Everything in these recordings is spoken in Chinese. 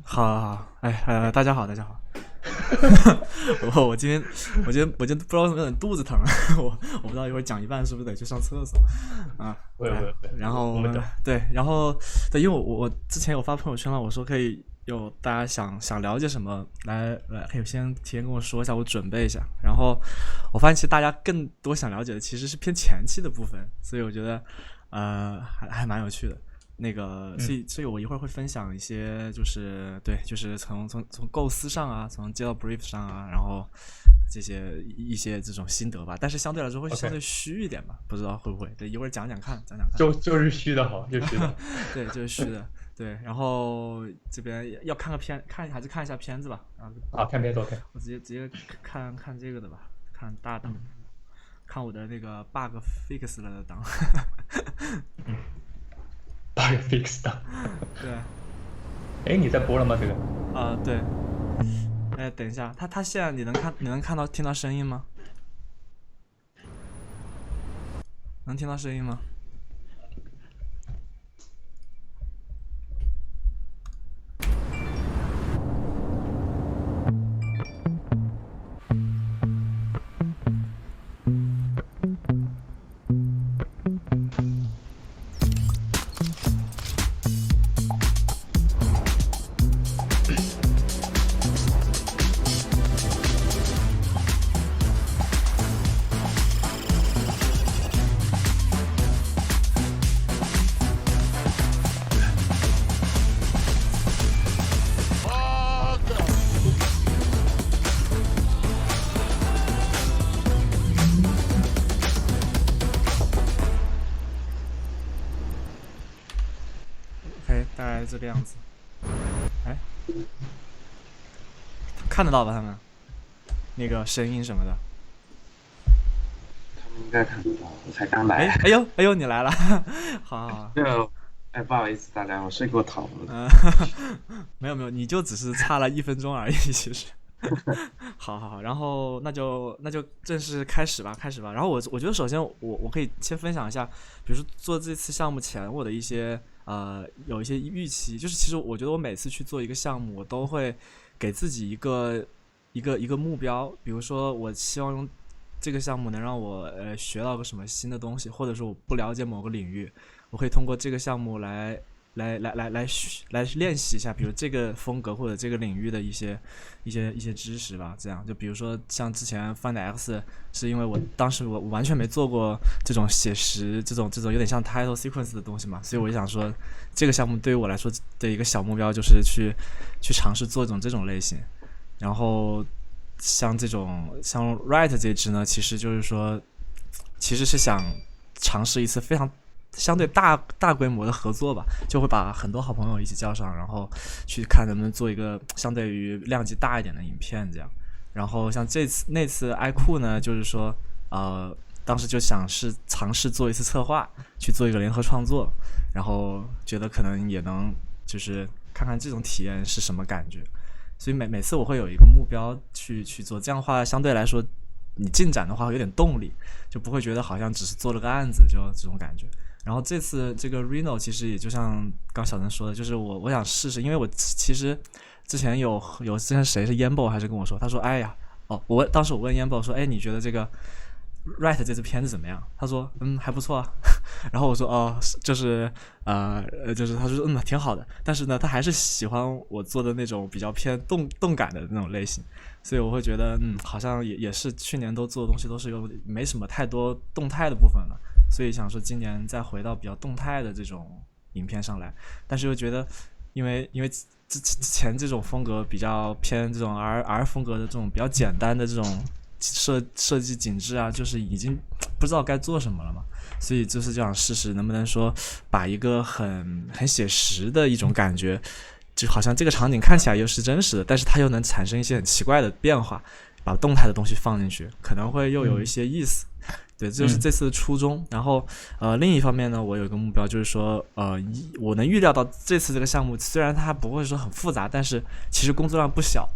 好，好，好，哎，大家好，大家好。我今天不知道为什么有点肚子疼，我不知道一会儿讲一半是不是得去上厕所啊？来，会会会，然后我们等。对，然后对，因为我之前有发朋友圈了，我说可以有大家想了解什么，可以先提前跟我说一下，我准备一下。然后我发现其实大家更多想了解的其实是偏前期的部分，所以我觉得还蛮有趣的。那个，所以我一会儿会分享一些，就是对，就是从构思上啊，从接到 brief 上啊，然后这些一些这种心得吧，但是相对来说会相 OK，对虚一点吧，不知道会不会？对，一会儿讲讲看，讲讲看。就是虚的好，就是虚的。对，就是虚的。对，然后这边要看个片，还是看一下片子吧。然后啊，看片子 OK。我直接看看这个的吧，看大档，看我的那个 bug fix 了的档。bug fix 的。对，哎，你在播了吗？这个？对。哎，等一下，他现在你能听到声音吗？能听到声音吗？OK，大概这个样子。哎，看得到吧？他们那个声音什么的。他们应该看不到，我才刚哎，来。哎呦，哎呦，你来了。好好好。就，哎，不好意思，大家，我睡过头了。没有没有，你就只是差了1分钟而已，其实。好好好，然后那就正式开始吧，开始吧。然后我觉得首先我可以先分享一下，比如说做这次项目前我的一些有一些预期，就是其实我觉得我每次去做一个项目，我都会给自己一个目标，比如说我希望用这个项目能让我学到个什么新的东西，或者说我不了解某个领域，我可以通过这个项目来练习一下，比如这个风格或者这个领域的一些知识吧。这样就比如说像之前 Find X 是因为当时我完全没做过这种写实这种有点像 title sequence 的东西嘛，所以我就想说这个项目对于我来说的一个小目标就是去尝试做这种类型。然后像像 Write 这支呢，其实就是说其实是想尝试一次非常相对大规模的合作吧，就会把很多好朋友一起叫上，然后去看能不能做一个相对于量级大一点的影片这样。然后像那次爱酷呢，就是说当时就想是尝试做一次策划，去做一个联合创作，然后觉得可能也能就是看看这种体验是什么感觉。所以每次我会有一个目标去做，这样的话相对来说你进展的话会有点动力，就不会觉得好像只是做了个案子就这种感觉。然后这次这个 Reno 其实也就像刚小陈说的，就是我想试试，因为我其实之前之前谁是 Yambo 还是跟我说，他说哎呀当时我问 Yambo 说，哎你觉得这个 Write 这支片子怎么样？他说还不错啊。然后我说就是就是他说挺好的，但是呢他还是喜欢我做的那种比较偏动感的那种类型，所以我会觉得好像也是去年都做的东西都是没什么太多动态的部分了，所以想说今年再回到比较动态的这种影片上来，但是又觉得因为之前这种风格比较偏这种 R 风格的这种比较简单的这种设计景致啊，就是已经不知道该做什么了嘛，所以就是想试试能不能说把一个很写实的一种感觉，就好像这个场景看起来又是真实的，但是它又能产生一些很奇怪的变化，把动态的东西放进去，可能会又有一些意思。对，这就是这次的初衷。然后另一方面呢，我有一个目标，就是说我能预料到这次这个项目虽然它不会说很复杂，但是其实工作量不小。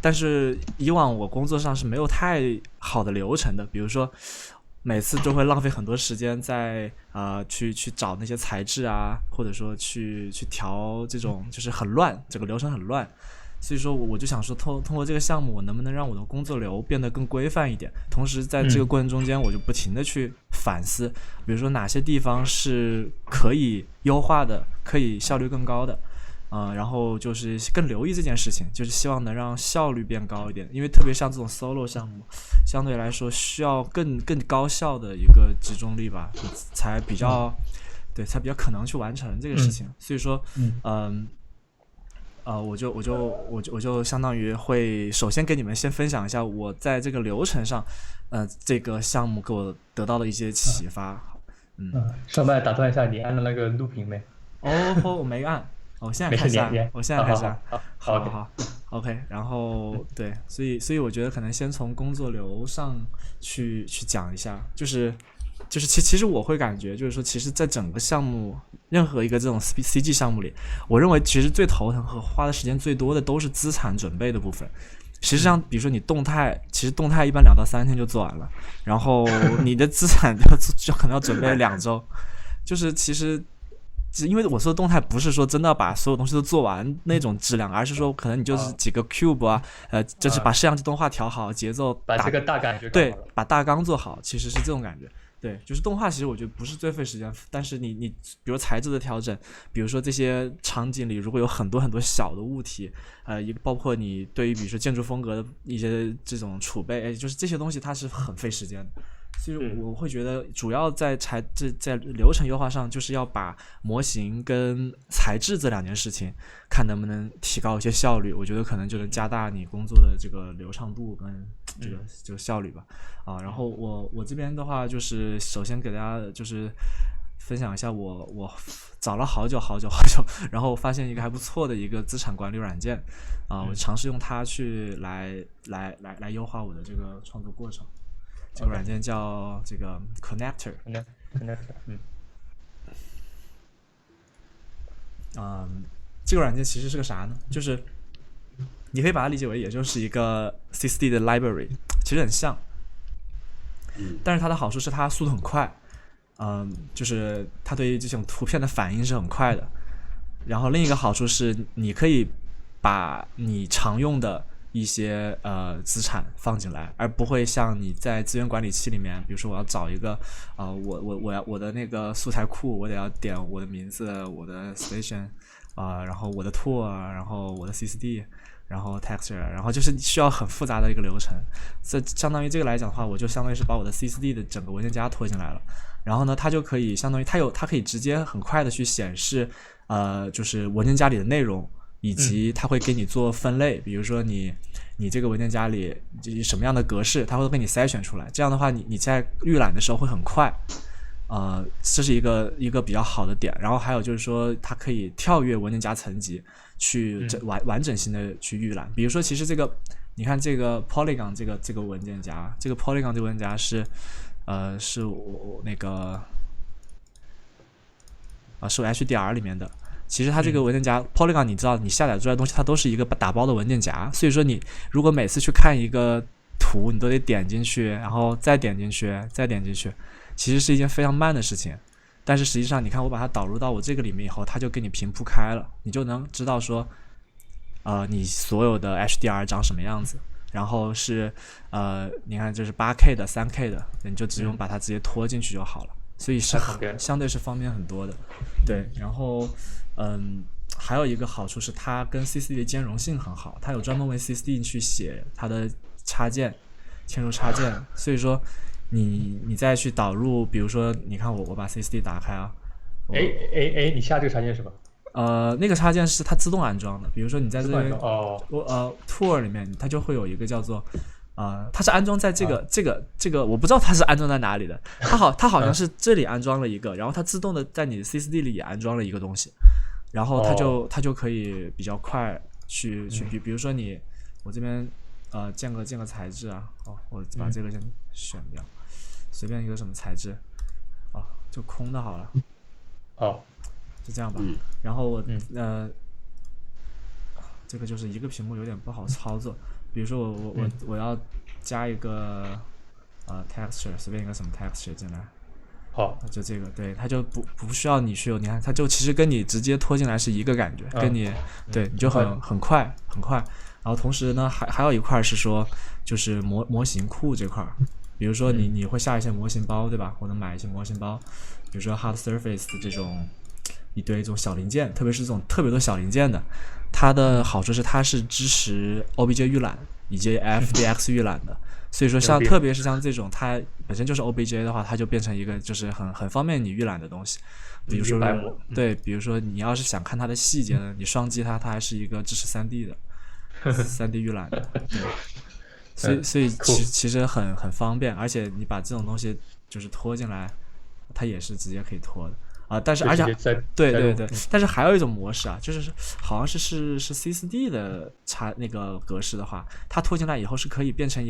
但是以往我工作上是没有太好的流程的，比如说每次就会浪费很多时间在去找那些材质啊，或者说去调这种就是很乱，整个流程很乱。所以说我就想说通过这个项目，我能不能让我的工作流变得更规范一点？同时在这个过程中间，我就不停的去反思，比如说哪些地方是可以优化的，可以效率更高的。然后就是更留意这件事情，就是希望能让效率变高一点，因为特别像这种 solo 项目，相对来说需要更高效的一个集中力吧，才比较才比较可能去完成这个事情。所以说，我就相当于会首先给你们先分享一下我在这个流程上，这个项目给我得到的一些启发。上麦打断一下，你按了那个录屏没？我没按。我现在看一下，我现在看一下，好 ，OK， 然后对，所以我觉得可能先从工作流上去讲一下，就是其实我会感觉就是说，其实在整个项目任何一个这种 CG 项目里，我认为其实最头疼和花的时间最多的都是资产准备的部分。实际上，比如说你动态，其实动态一般2到3天就做完了，然后你的资产就可能要准备2周，就是其实。因为我说的动态不是说真的要把所有东西都做完那种质量，而是说可能你就是几个 cube 啊，就是把摄像机动画调好，节奏把这个大感觉对，把大纲做好，其实是这种感觉。对，就是动画其实我觉得不是最费时间，但是你比如材质的调整，比如说这些场景里如果有很多小的物体，包括你对于比如说建筑风格的一些这种储备，就是这些东西它是很费时间的。所以我会觉得主要在流程优化上，就是要把模型跟材质这2件事情看能不能提高一些效率，我觉得可能就能加大你工作的这个流畅度跟这个效率吧。然后我这边的话，就是首先给大家就是分享一下我找了好久，然后发现一个还不错的一个资产管理软件我尝试用它去来优化我的这个创作过程。这个软件叫这个 Connector。这个软件其实是个啥呢？就是你可以把它理解为，也就是一个 C4D 的 library， 其实很像。但是它的好处是它速度很快，就是它对于这种图片的反应是很快的。然后另一个好处是，你可以把你常用的一些资产放进来，而不会像你在资源管理器里面，比如说我要找一个我的那个素材库，我得要点我的名字，我的 station 然后我的 tool， 然后我的 C4D， 然后 texture， 然后就是需要很复杂的一个流程。这相当于这个来讲的话，我就相当于是把我的 C4D 的整个文件夹拖进来了。然后呢，它就可以相当于它可以直接很快的去显示就是文件夹里的内容。以及它会给你做分类，比如说你这个文件夹里什么样的格式，它会给你筛选出来。这样的话，你在预览的时候会很快，这是一个比较好的点。然后还有就是说，它可以跳跃文件夹层级，去完整性的去预览。比如说，其实你看这个 Polygon 这个文件夹，这个 Polygon 这个文件夹是我那个是我 HDR 里面的。其实它这个文件夹 Polygon， 你知道你下载出来的东西它都是一个打包的文件夹，所以说你如果每次去看一个图，你都得点进去，然后再点进去，其实是一件非常慢的事情。但是实际上你看我把它导入到我这个里面以后，它就给你平铺开了，你就能知道说你所有的 HDR 长什么样子，然后是你看这是 8K 的 3K 的，你就只用把它直接拖进去就好了，所以是相对是方便很多的。对，然后还有一个好处是它跟 C4D 的兼容性很好，它有专门为 C4D 去写它的插件，嵌入插件，所以说你再去导入，比如说你看我把 C4D 打开啊，你下这个插件是吧？那个插件是它自动安装的，比如说你在这个tool 里面，它就会有一个叫做它是安装在这个我不知道它是安装在哪里的，它好像是这里安装了一个，然后它自动的在你的 C4D 里也安装了一个东西，然后它就可以比较快去比如说我这边建个材质啊，我把这个先选掉，随便一个什么材质就空的好了，就这样吧。然后我这个就是一个屏幕有点不好操作，比如说我要加一个 texture， 随便一个什么 texture 进来。好，就这个，对，它就不需要你去有，你看，它就其实跟你直接拖进来是一个感觉，跟你，对，你就很快。然后同时呢，还有一块是说，就是模型库这块，比如说你会下一些模型包，对吧？或者买一些模型包，比如说 Hard Surface 的这种一堆这种小零件，特别是这种特别多小零件的，它的好处是它是支持 OBJ 预览以及 FBX 预览的。所以说特别是像这种它本身就是 OBJ 的话，它就变成一个就是很方便你预览的东西。比如说对，比如说你要是想看它的细节呢，你双击它还是一个支持 3D 的3D 预览的。对，所以其实很方便，而且你把这种东西就是拖进来，它也是直接可以拖的。但是而且对，但是还有一种模式啊，就是好像是 C4D 的那个格式的话，它拖进来以后是可以变成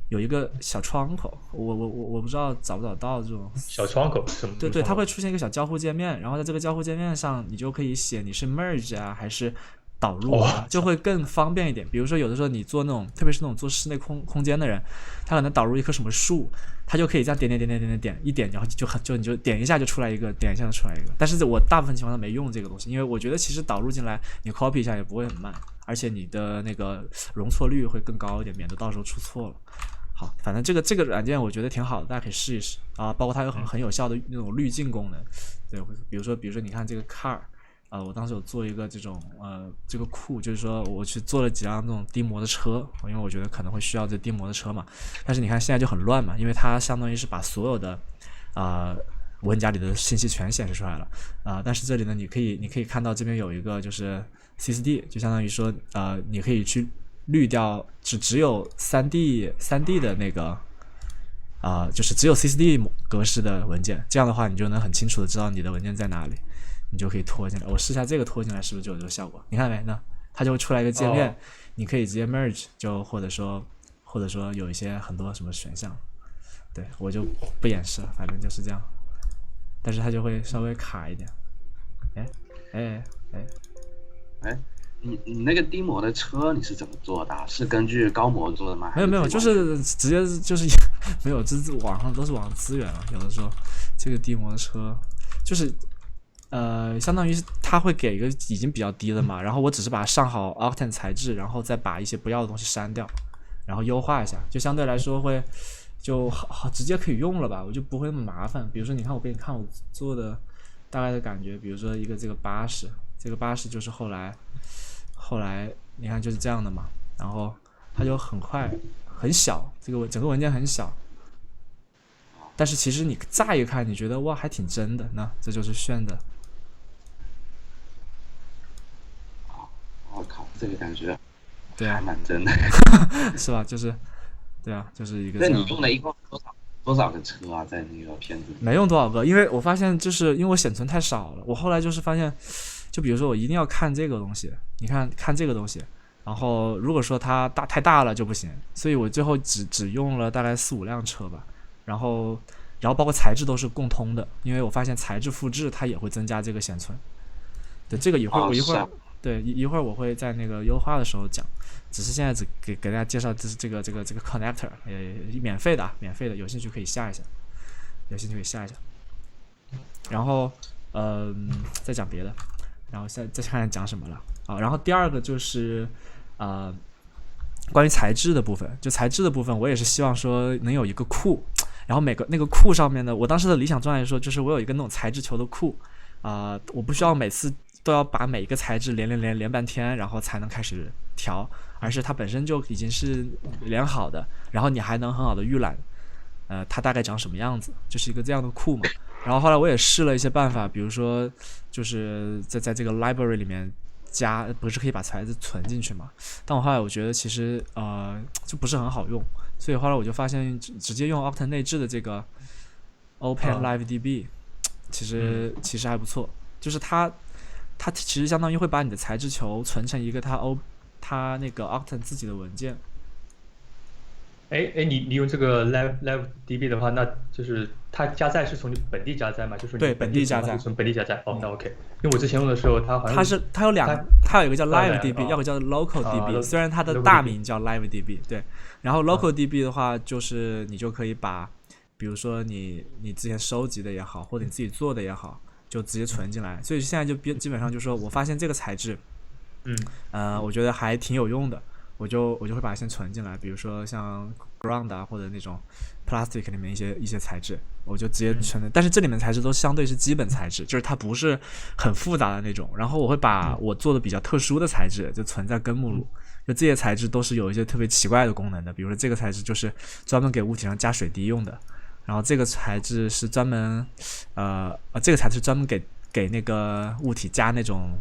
有一个小窗口，我不知道找不找到这种小窗口什么？对，它会出现一个小交互界面，然后在这个交互界面上，你就可以写你是 merge 啊还是导入啊，就会更方便一点。比如说有的时候你做那种，特别是那种做室内空间的人，他可能导入一棵什么树，他就可以这样点一点，然后你就点一下就出来一个，点一下就出来一个。但是我大部分情况下没用这个东西，因为我觉得其实导入进来你 copy 一下也不会很慢，而且你的那个容错率会更高一点，免得到时候出错了。好，反正这个软件我觉得挺好的，大家可以试一试啊。包括它有很有效的那种滤镜功能，对，比如说你看这个 car。我当时有做一个这种这个库，就是说我去做了几辆那种低模的车，因为我觉得可能会需要这低模的车嘛。但是你看现在就很乱嘛，因为它相当于是把所有的文件夹里的信息全显示出来了但是这里呢，你可以看到这边有一个就是 C4D， 就相当于说你可以去滤掉只有3D 的那个就是只有 C4D 格式的文件，这样的话你就能很清楚的知道你的文件在哪里。你就可以拖进来，我试一下这个拖进来是不是就有这个效果？你看没？那它就会出来一个界面，你可以直接 merge， 就或者说有一些很多什么选项，对，我就不演示了，反正就是这样。但是它就会稍微卡一点。你那个低模的车你是怎么做的？是根据高模做的吗？没有，就是直接就是没有，这网上都是网上资源了。有的时候这个低模的车就是相当于是它会给一个已经比较低的嘛，然后我只是把它上好 Octane 材质，然后再把一些不要的东西删掉，然后优化一下，就相对来说会就好直接可以用了吧，我就不会那么麻烦。比如说你看我给你看我做的大概的感觉，比如说一个这个巴士，这个巴士就是后来你看就是这样的嘛，然后它就很快很小，这个整个文件很小，但是其实你乍一看你觉得哇还挺真的，那这就是炫的。我靠，这个感觉对啊，还蛮真的是吧？就是对啊，就是一个这样。那你用了一共多少个车啊？在那个片子里没用多少个，因为我发现就是因为我显存太少了，我后来就是发现，就比如说我一定要看这个东西，你看这个东西，然后如果说它太大了就不行，所以我最后只用了大概4-5辆车吧，然后包括材质都是共通的，因为我发现材质复制它也会增加这个显存。对，这个一会儿对一会儿我会在那个优化的时候讲，只是现在只给大家介绍这个 connector， 免费的，有兴趣可以下一下，然后再讲别的，然后再看看讲什么了啊。然后第二个就是关于材质的部分，就材质的部分我也是希望说能有一个库，然后每个那个库上面呢，我当时的理想状态说就是我有一个那种材质球的库我不需要每次都要把每一个材质连半天，然后才能开始调，而是它本身就已经是连好的，然后你还能很好的预览，它大概长什么样子，就是一个这样的库嘛。然后后来我也试了一些办法，比如说就是在这个 library 里面不是可以把材质存进去嘛？但我后来我觉得其实就不是很好用，所以后来我就发现直接用 Octane 内置的这个 OpenLiveDB，其实还不错，就是它其实相当于会把你的材质球存成一个它那个 Octane 自己的文件，你用这个 Live DB 的话，那就是它加载是从你本地加载嘛？就是你对，本地加载。从本地加载。哦，那 OK。因为我之前用的时候，它好像它有一个叫 Live 两 DB，要个个叫 Local DB，虽然它的 Local 大 DB 名叫 Live DB，对。然后 Local DB 的话，就是你就可以把，比如说你之前收集的也好，或者你自己做的也好，就直接存进来。所以现在就基本上就是说我发现这个材质，我觉得还挺有用的。我就会把它先存进来，比如说像 ground 啊，或者那种 plastic 里面一些材质，我就直接存的。但是这里面材质都相对是基本材质，就是它不是很复杂的那种。然后我会把我做的比较特殊的材质就存在根目录，就这些材质都是有一些特别奇怪的功能的。比如说这个材质就是专门给物体上加水滴用的，然后这个材质是专门这个材质专门给那个物体加那种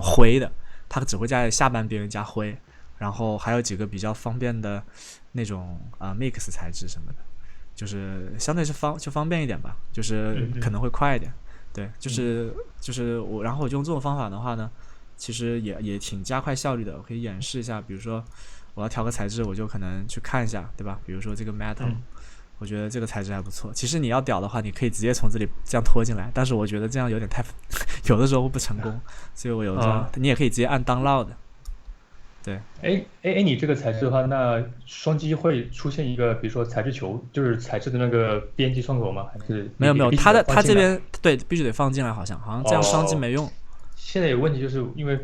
灰的，它只会在下半边加灰。然后还有几个比较方便的那种mix 材质什么的，就是相对是方便一点吧，就是可能会快一点。对，就是我，然后我就用这种方法的话呢，其实也挺加快效率的。我可以演示一下，比如说我要调个材质，我就可能去看一下，对吧？比如说这个 metal，我觉得这个材质还不错。其实你要屌的话，你可以直接从这里这样拖进来，但是我觉得这样有点太有的时候会不成功，所以我有时候你也可以直接按 download。对，你这个材质的话，那双击会出现一个，比如说材质球，就是材质的那个编辑窗口吗？还是没有，它这边对必须得放进来，好像这样双击没用。现在有问题就是因为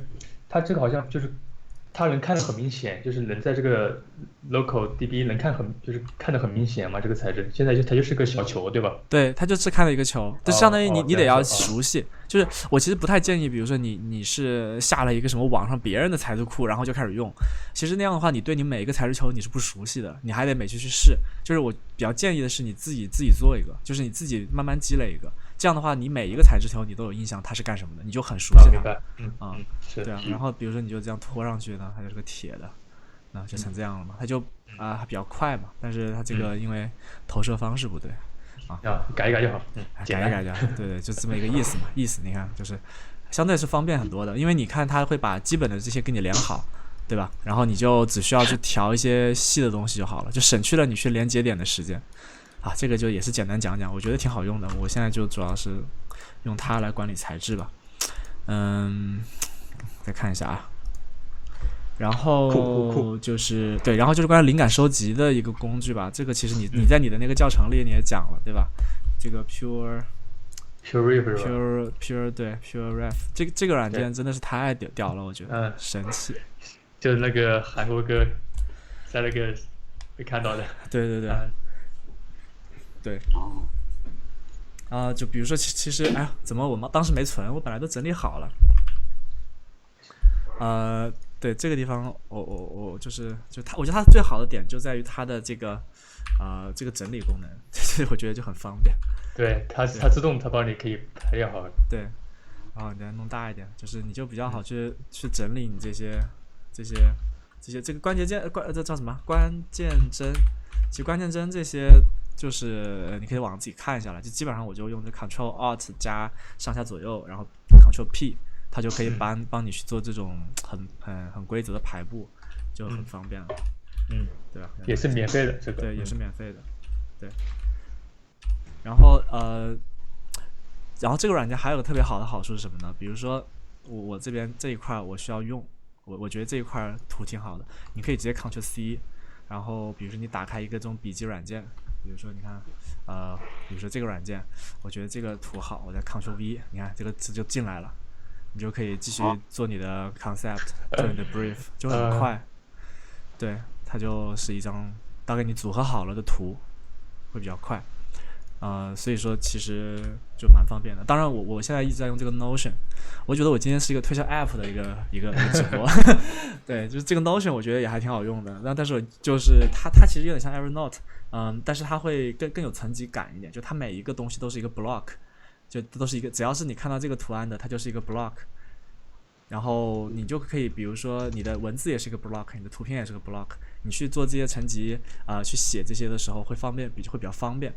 它这个好像就是它能看得很明显，就是能在这个 local DB 能就是看得很明显嘛，这个材质。现在它就是个小球，对吧？对，它就是看了一个球，就相当于你得要熟悉。就是我其实不太建议，比如说你是下了一个什么网上别人的材质库，然后就开始用。其实那样的话，你对你每一个材质球你是不熟悉的，你还得每次去试。就是我比较建议的是你自己做一个，就是你自己慢慢积累一个。这样的话，你每一个材质球你都有印象它是干什么的，你就很熟悉它。明白，是对啊。然后比如说你就这样拖上去呢，它就是个铁的，那就成这样了嘛。它就它比较快嘛，但是它这个因为投射方式不对。改一改就好，改一改就好，对，就这么一个意思嘛。意思你看，就是相对是方便很多的，因为你看它会把基本的这些给你连好，对吧？然后你就只需要去调一些细的东西就好了，就省去了你去连节点的时间。这个就也是简单讲讲，我觉得挺好用的。我现在就主要是用它来管理材质吧。再看一下啊。然后就是对，然后就是关于灵感收集的一个工具吧。这个其实你在你的那个教程里你也讲了，对吧？这个 Pure Ref， 这个软件真的是太屌了，我觉得神奇。就是那个韩国歌，在那个被看到的。对。就比如说其实怎么我当时没存？我本来都整理好了。对，这个地方我我觉得它最好的点就在于它的这个整理功能，我觉得就很方便。对，它自动它帮你可以排列好。对，然后你再弄大一点，就是你就比较好去整理你这些这个关节键这叫什么关键帧？其实关键帧这些就是你可以网上自己看一下了，就基本上我就用这 Ctrl Alt 加上下左右，然后 Ctrl P。它就可以帮你去做这种很规则的排布，就很方便了。对吧？也是免费的，这个对，也是免费的。对。然后这个软件还有个特别好的好处是什么呢？比如说我这边这一块我需要用，我觉得这一块图挺好的，你可以直接 Ctrl C， 然后比如说你打开一个这种笔记软件，比如说你看比如说这个软件，我觉得这个图好，我再 Ctrl V， 你看这个字就进来了。你就可以继续做你的 concept， 做你的 brief， 就很快。对，它就是一张大概你组合好了的图，会比较快。所以说其实就蛮方便的。当然我现在一直在用这个 Notion， 我觉得我今天是一个推销 app 的一个直播。对，就是这个 Notion 我觉得也还挺好用的。但是就是它其实有点像 Evernote， 但是它会更有层级感一点，就它每一个东西都是一个 block。就都是一个，只要是你看到这个图案的，它就是一个 block， 然后你就可以，比如说你的文字也是一个 block， 你的图片也是个 block， 你去做这些层级去写这些的时候会比较方便。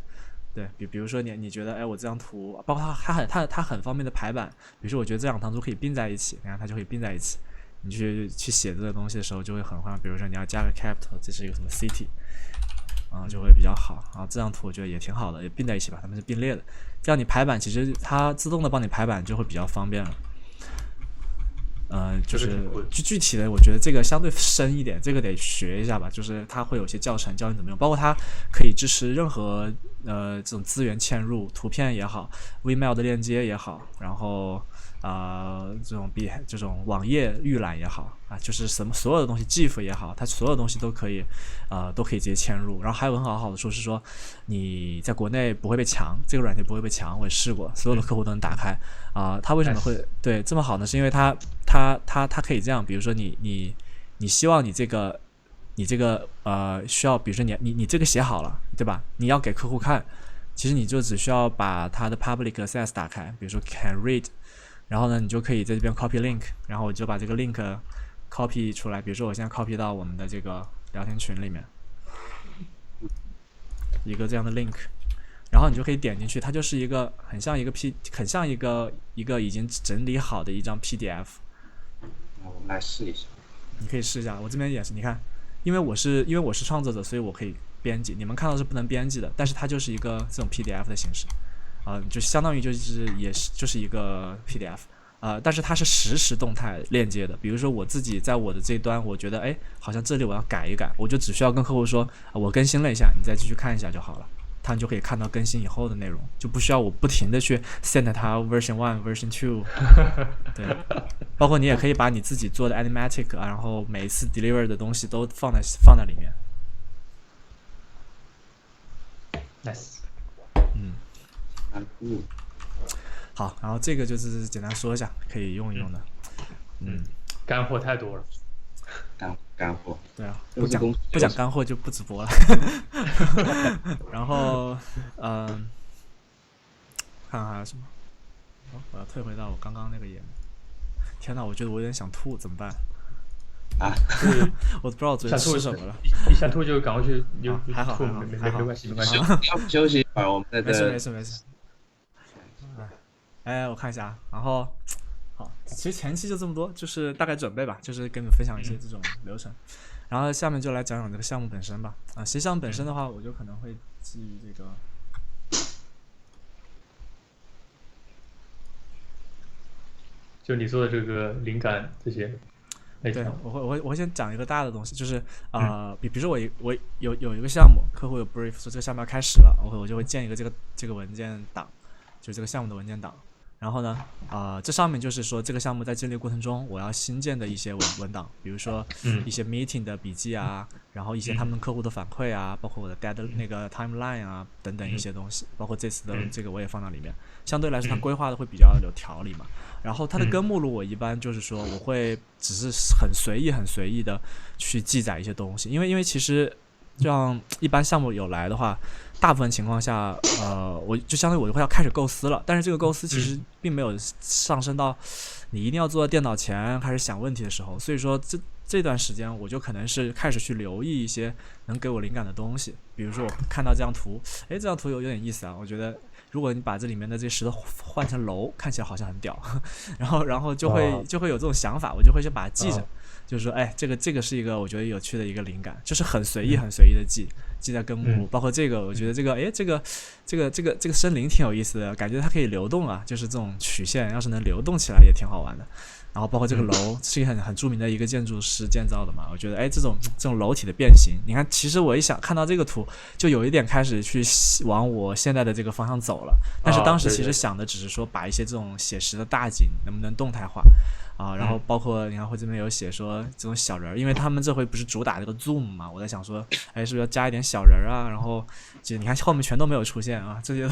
对，比如说你觉得我这张图，包括它很方便的排版，比如说我觉得这两张图可以并在一起，你看它就可以并在一起，你去写这个东西的时候就会很慌，比如说你要加个 capital， 这是一个什么 city， 就会比较好。然后这张图我觉得也挺好的，也并在一起吧，它们是并列的，这样你排版其实它自动的帮你排版就会比较方便了。就是具体的，我觉得这个相对深一点，这个得学一下吧。就是它会有些教程教你怎么用，包括它可以支持任何这种资源嵌入，图片也好 ，Vmail 的链接也好，然后这种网页预览也好啊，就是所有的东西 GIF 也好，它所有东西都可以直接嵌入。然后还有很好的处是说，你在国内不会被抢，这个软件不会被抢，我也试过，所有的客户都能打开它为什么会对这么好呢？是因为它可以这样，比如说你希望你这个需要，比如说你这个写好了，对吧？你要给客户看，其实你就只需要把它的 public access 打开，比如说 can read， 然后呢，你就可以在这边 copy link， 然后我就把这个 link copy 出来，比如说我现在 copy 到我们的这个聊天群里面，一个这样的 link， 然后你就可以点进去，它就是一个很像一个已经整理好的一张 PDF。那我们来试一下。你可以试一下，我这边也是，你看，因为我是创作者，所以我可以编辑，你们看到是不能编辑的，但是它就是一个这种 PDF 的形式，就相当于就是一个 PDF，但是它是实时动态链接的。比如说我自己在我的这端，我觉得好像这里我要改一改，我就只需要跟客户说，我更新了一下，你再继续看一下就好了。他就可以看到更新以后的内容，就不需要我不停的去 send 它 version 1 version 2。 对，包括你也可以把你自己做的 animatic 然后每一次 deliver 的东西都放在里面。 nice。 好，然后这个就是简单说一下，可以用一用的。干货太多了。干货。对啊，不讲干货就不直播了。然后看看还有什么。我要退回到我刚刚那个页面。天哪，我觉得我有点想吐，怎么办？我不知道我昨天吃什么了。一想吐就赶快去还好，没关系。要休息一会儿，我们在这。没事。我看一下，然后好，其实前期就这么多，就是大概准备吧，就是跟你们分享一些这种流程。然后下面就来讲讲这个项目本身吧。其实项目本身的话，我就可能会基于这个。就你说的这个灵感这些。对，我会先讲一个大的东西，就是比如说我有一个项目，客户有 brief 说这个项目要开始了，我就会建一个这个文件档，就是这个项目的文件档。然后呢，这上面就是说这个项目在建立过程中，我要新建的一些文档，比如说一些 meeting 的笔记啊，然后一些他们客户的反馈啊，包括我的那个 timeline 啊等等一些东西，包括这次的这个我也放到里面。相对来说，它规划的会比较有条理嘛。然后它的根目录我一般就是说我会只是很随意的去记载一些东西，因为其实这样一般项目有来的话，大部分情况下我就相当于我就会要开始构思了，但是这个构思其实并没有上升到你一定要坐在电脑前开始想问题的时候，所以说这段时间我就可能是开始去留意一些能给我灵感的东西。比如说我看到这张图，这张图有点意思啊，我觉得如果你把这里面的这石头换成楼，看起来好像很屌，然后就会有这种想法，我就会先把它记着，就是说这个是一个我觉得有趣的一个灵感，就是很随意的记在根目录。包括这个我觉得这个森林挺有意思的，感觉它可以流动啊，就是这种曲线要是能流动起来也挺好玩的。然后包括这个楼是一个很著名的一个建筑师建造的嘛，我觉得这种楼体的变形，你看其实我一想看到这个图就有一点开始去往我现在的这个方向走了，但是当时其实想的只是说把一些这种写实的大景能不能动态化然后包括你看会这边有写说这种小人，因为他们这回不是主打这个 zoom 嘛，我在想说是不是要加一点小人啊，然后其实你看后面全都没有出现啊，这些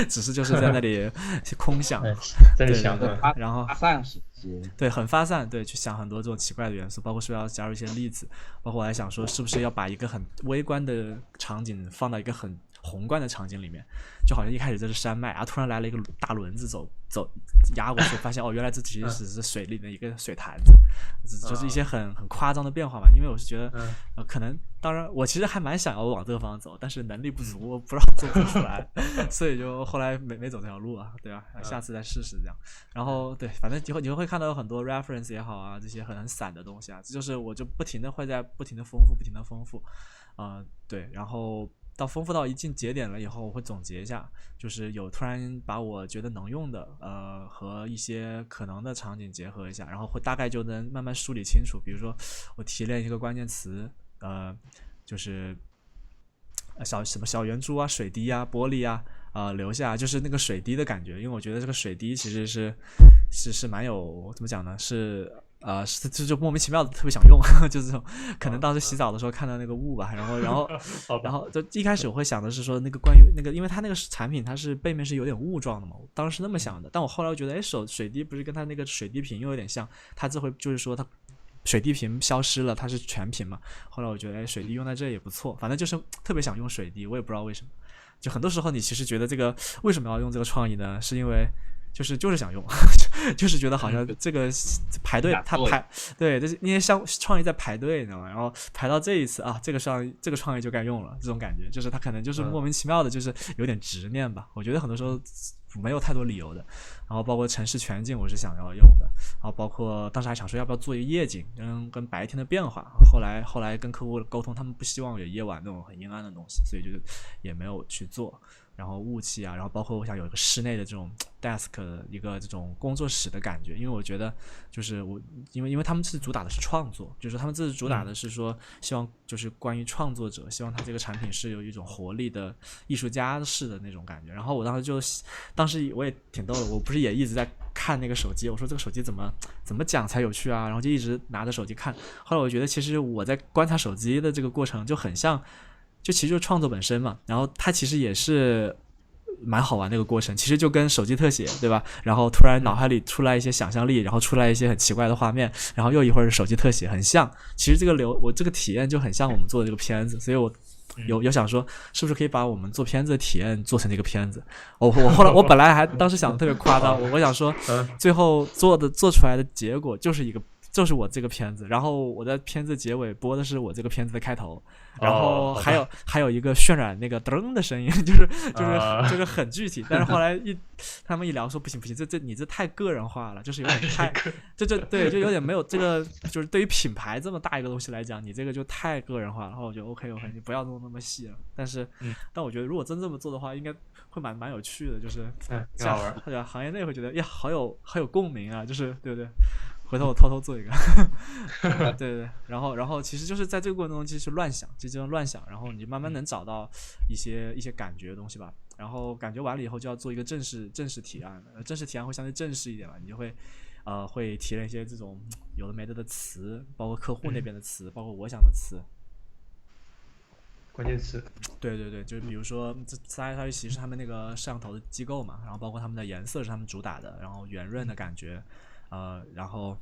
只是就是在那里空想，在那想然后发散时对，很发散，对，去想很多这种奇怪的元素，包括是不是要加入一些例子，包括我还想说是不是要把一个很微观的场景放到一个很宏观的场景里面，就好像一开始这是山脉啊，突然来了一个大轮子走压过去，发现原来这其实只是水里的一个水潭子，就是一些很夸张的变化吧。因为我是觉得可能当然我其实还蛮想要往这个方向走，但是能力不足，我不知道做不出来，所以就后来没走这条路啊，对吧？下次再试试这样。然后对，反正你会看到有很多 reference 也好啊，这些很散的东西啊，这就是我就不停的丰富，对，然后丰富到一定节点了以后，我会总结一下，就是有突然把我觉得能用的和一些可能的场景结合一下，然后会大概就能慢慢梳理清楚。比如说我提炼一个关键词，就是什么小圆珠啊、水滴啊、玻璃啊，留下就是那个水滴的感觉，因为我觉得这个水滴其实是蛮有怎么讲呢？就莫名其妙的特别想用，就是这种可能当时洗澡的时候看到那个雾吧，然后就一开始我会想的是说那个关于那个，因为它那个产品它是背面是有点雾状的嘛，我当时那么想的，但我后来又觉得，水滴不是跟它那个水滴屏又有点像，它这回就是说它水滴屏消失了，它是全屏嘛，后来我觉得水滴用在这也不错，反正就是特别想用水滴，我也不知道为什么，就很多时候你其实觉得这个为什么要用这个创意呢？是因为就是想用，就是觉得好像这个排队，对，就是那些创意在排队，你知道吗？然后排到这一次啊，这个创意就该用了，这种感觉，就是它可能就是莫名其妙的，就是有点执念吧。我觉得很多时候没有太多理由的。然后包括城市全景，我是想要用的。然后包括当时还想说要不要做一个夜景，跟白天的变化。后来跟客户沟通，他们不希望有夜晚那种很阴暗的东西，所以就是也没有去做。然后雾气啊，然后包括我想有一个室内的这种 desk 的一个这种工作室的感觉，因为我觉得就是因为他们是主打的是创作，就是他们这是主打的是说希望就是关于创作者，希望他这个产品是有一种活力的艺术家式的那种感觉。然后我当时我也挺逗的，我不是也一直在看那个手机，我说这个手机怎么讲才有趣啊，然后就一直拿着手机看。后来我觉得其实我在观察手机的这个过程就很像。就其实就是创作本身嘛，然后它其实也是蛮好玩的一个过程，其实就跟手机特写，对吧？然后突然脑海里出来一些想象力，然后出来一些很奇怪的画面，然后又一会儿是手机特写，很像。其实我这个体验就很像我们做的这个片子，所以我有想说，是不是可以把我们做片子的体验做成这个片子？我后来我本来还当时想的特别夸张，我想说，最后做出来的结果就是我这个片子，然后我在片子结尾播的是我这个片子的开头，然后还有一个渲染那个噔的声音，就是很具体。但是后来他们一聊说不行，你这太个人化了，就是有点太对，就有点没有这个，就是对于品牌这么大一个东西来讲，你这个就太个人化了。然后我觉得 OK， 你不要弄那么细了。但我觉得如果真这么做的话，应该会蛮有趣的，就是这样，或者行业内会觉得呀好有共鸣啊，就是对不对？回头我偷偷做一个对，然后其实就是在这个过程中就是乱想，然后你慢慢能找到一些感觉的东西吧，然后感觉完了以后就要做一个正式提案，正式提案会相对正式一点吧，你就会提了一些这种有的没的词，包括客户那边的词，包括我想的词，关键词。对，就是比如说它其实是他们那个摄像头的机构嘛，然后包括他们的颜色是他们主打的，然后圆润的感觉。然后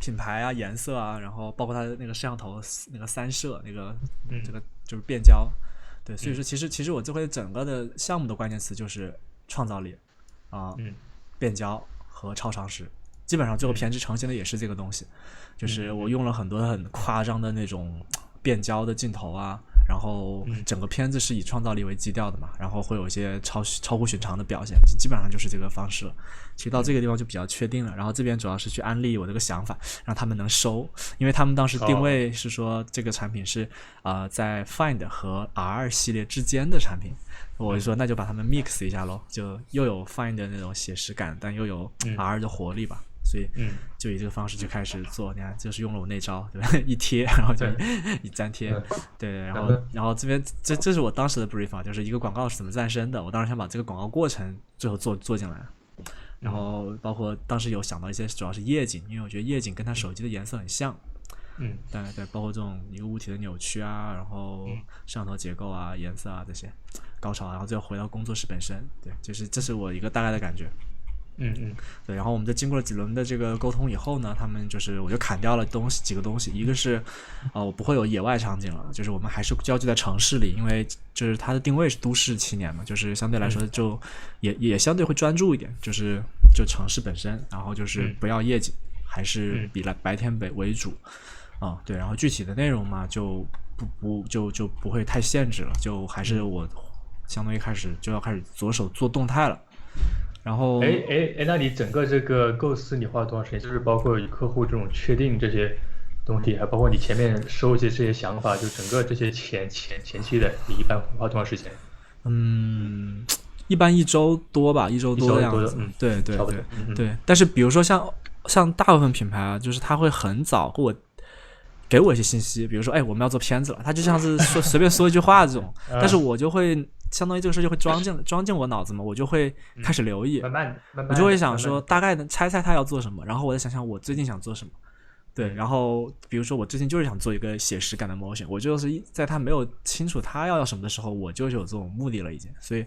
品牌啊、颜色啊，然后包括它的那个摄像头那个三摄这个就是变焦，对，所以说其实我这回整个的项目的关键词就是创造力变焦和超长时，基本上最后片子呈现的也是这个东西，就是我用了很多很夸张的那种变焦的镜头啊。然后整个片子是以创造力为基调的嘛，然后会有一些超乎寻常的表现，基本上就是这个方式了。其实到这个地方就比较确定了，然后这边主要是去安利我这个想法，让他们能收，因为他们当时定位是说这个产品是在 Find 和 R 系列之间的产品，我就说那就把它们 mix 一下咯，就又有 Find 的那种写实感，但又有 R 的活力吧。所以就以这个方式就开始做，你看就是用了我那招，对吧？一贴然后就一粘贴，对，然后这边这是我当时的 brief 啊，就是一个广告是怎么诞生的，我当时想把这个广告过程最后做进来，然后包括当时有想到一些主要是夜景，因为我觉得夜景跟它手机的颜色很像，对，包括这种一个物体的扭曲啊，然后摄像头结构啊、颜色啊这些高潮，然后最后回到工作室本身，对，就是这是我一个大概的感觉。对，然后我们就经过了几轮的这个沟通以后呢，他们就是我就砍掉了几个东西，一个是我不会有野外场景了，就是我们还是焦聚在城市里，因为就是它的定位是都市青年嘛，就是相对来说就也相对会专注一点，就城市本身，然后就是不要夜景，还是比白天为主对，然后具体的内容嘛就不会太限制了，就还是我相当于开始着手做动态了。然后，那你整个这个构思你花了多长时间？就是包括与客户这种确定这些东西，还包括你前面收集这些想法，就整个这些前期的，你一般花多长时间？一般1周多吧，1周多的样子。对。对。但是比如说像大部分品牌啊，就是他会很早给我一些信息，比如说我们要做片子了，他就像是随便说一句话这种，但是我就会相当于这个事就会装进我脑子嘛，我就会开始留意，慢慢我就会想说大概能猜他要做什么，然后我再想想我最近想做什么。对，然后比如说我最近就是想做一个写实感的 motion， 我就是在他没有清楚他要什么的时候，我就有这种目的了已经，所以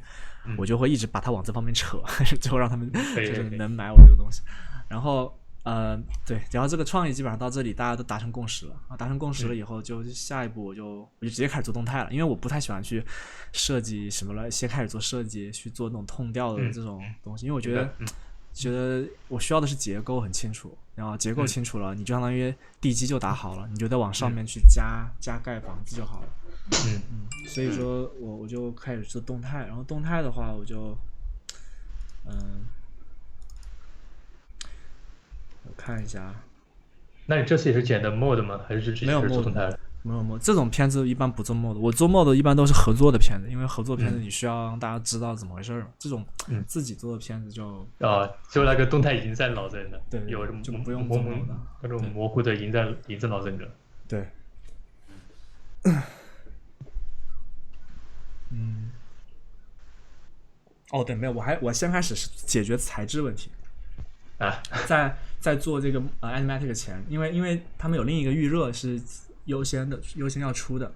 我就会一直把他往这方面扯，最后让他们就是能买我这个东西。然后对，然后这个创意基本上到这里大家都达成共识了，达成共识了以后，就下一步我就直接开始做动态了，因为我不太喜欢去设计什么了，先开始做设计，去做那种痛调的这种东西，因为我觉得我需要的是结构很清楚，然后结构清楚了，你就相当于地基就打好了，你就得往上面去加盖房子就好了。所以说我就开始做动态，然后动态的话我就我看一下。那你这次也是剪的 mod 吗？还是直接做动态了？没有 mod， 这种片子一般不做 mod， 我做 mod 一般都是合作的片子，因为合作片子你需要让大家知道怎么回事嘛。这种自己做的片子就那个动态已经在脑子里了，对，有就不用做 mod 的那种模糊的已经在脑子里了。对。对，没有，我先开始是解决材质问题在做这个animatic 前，因为他们有另一个预热是优先要出的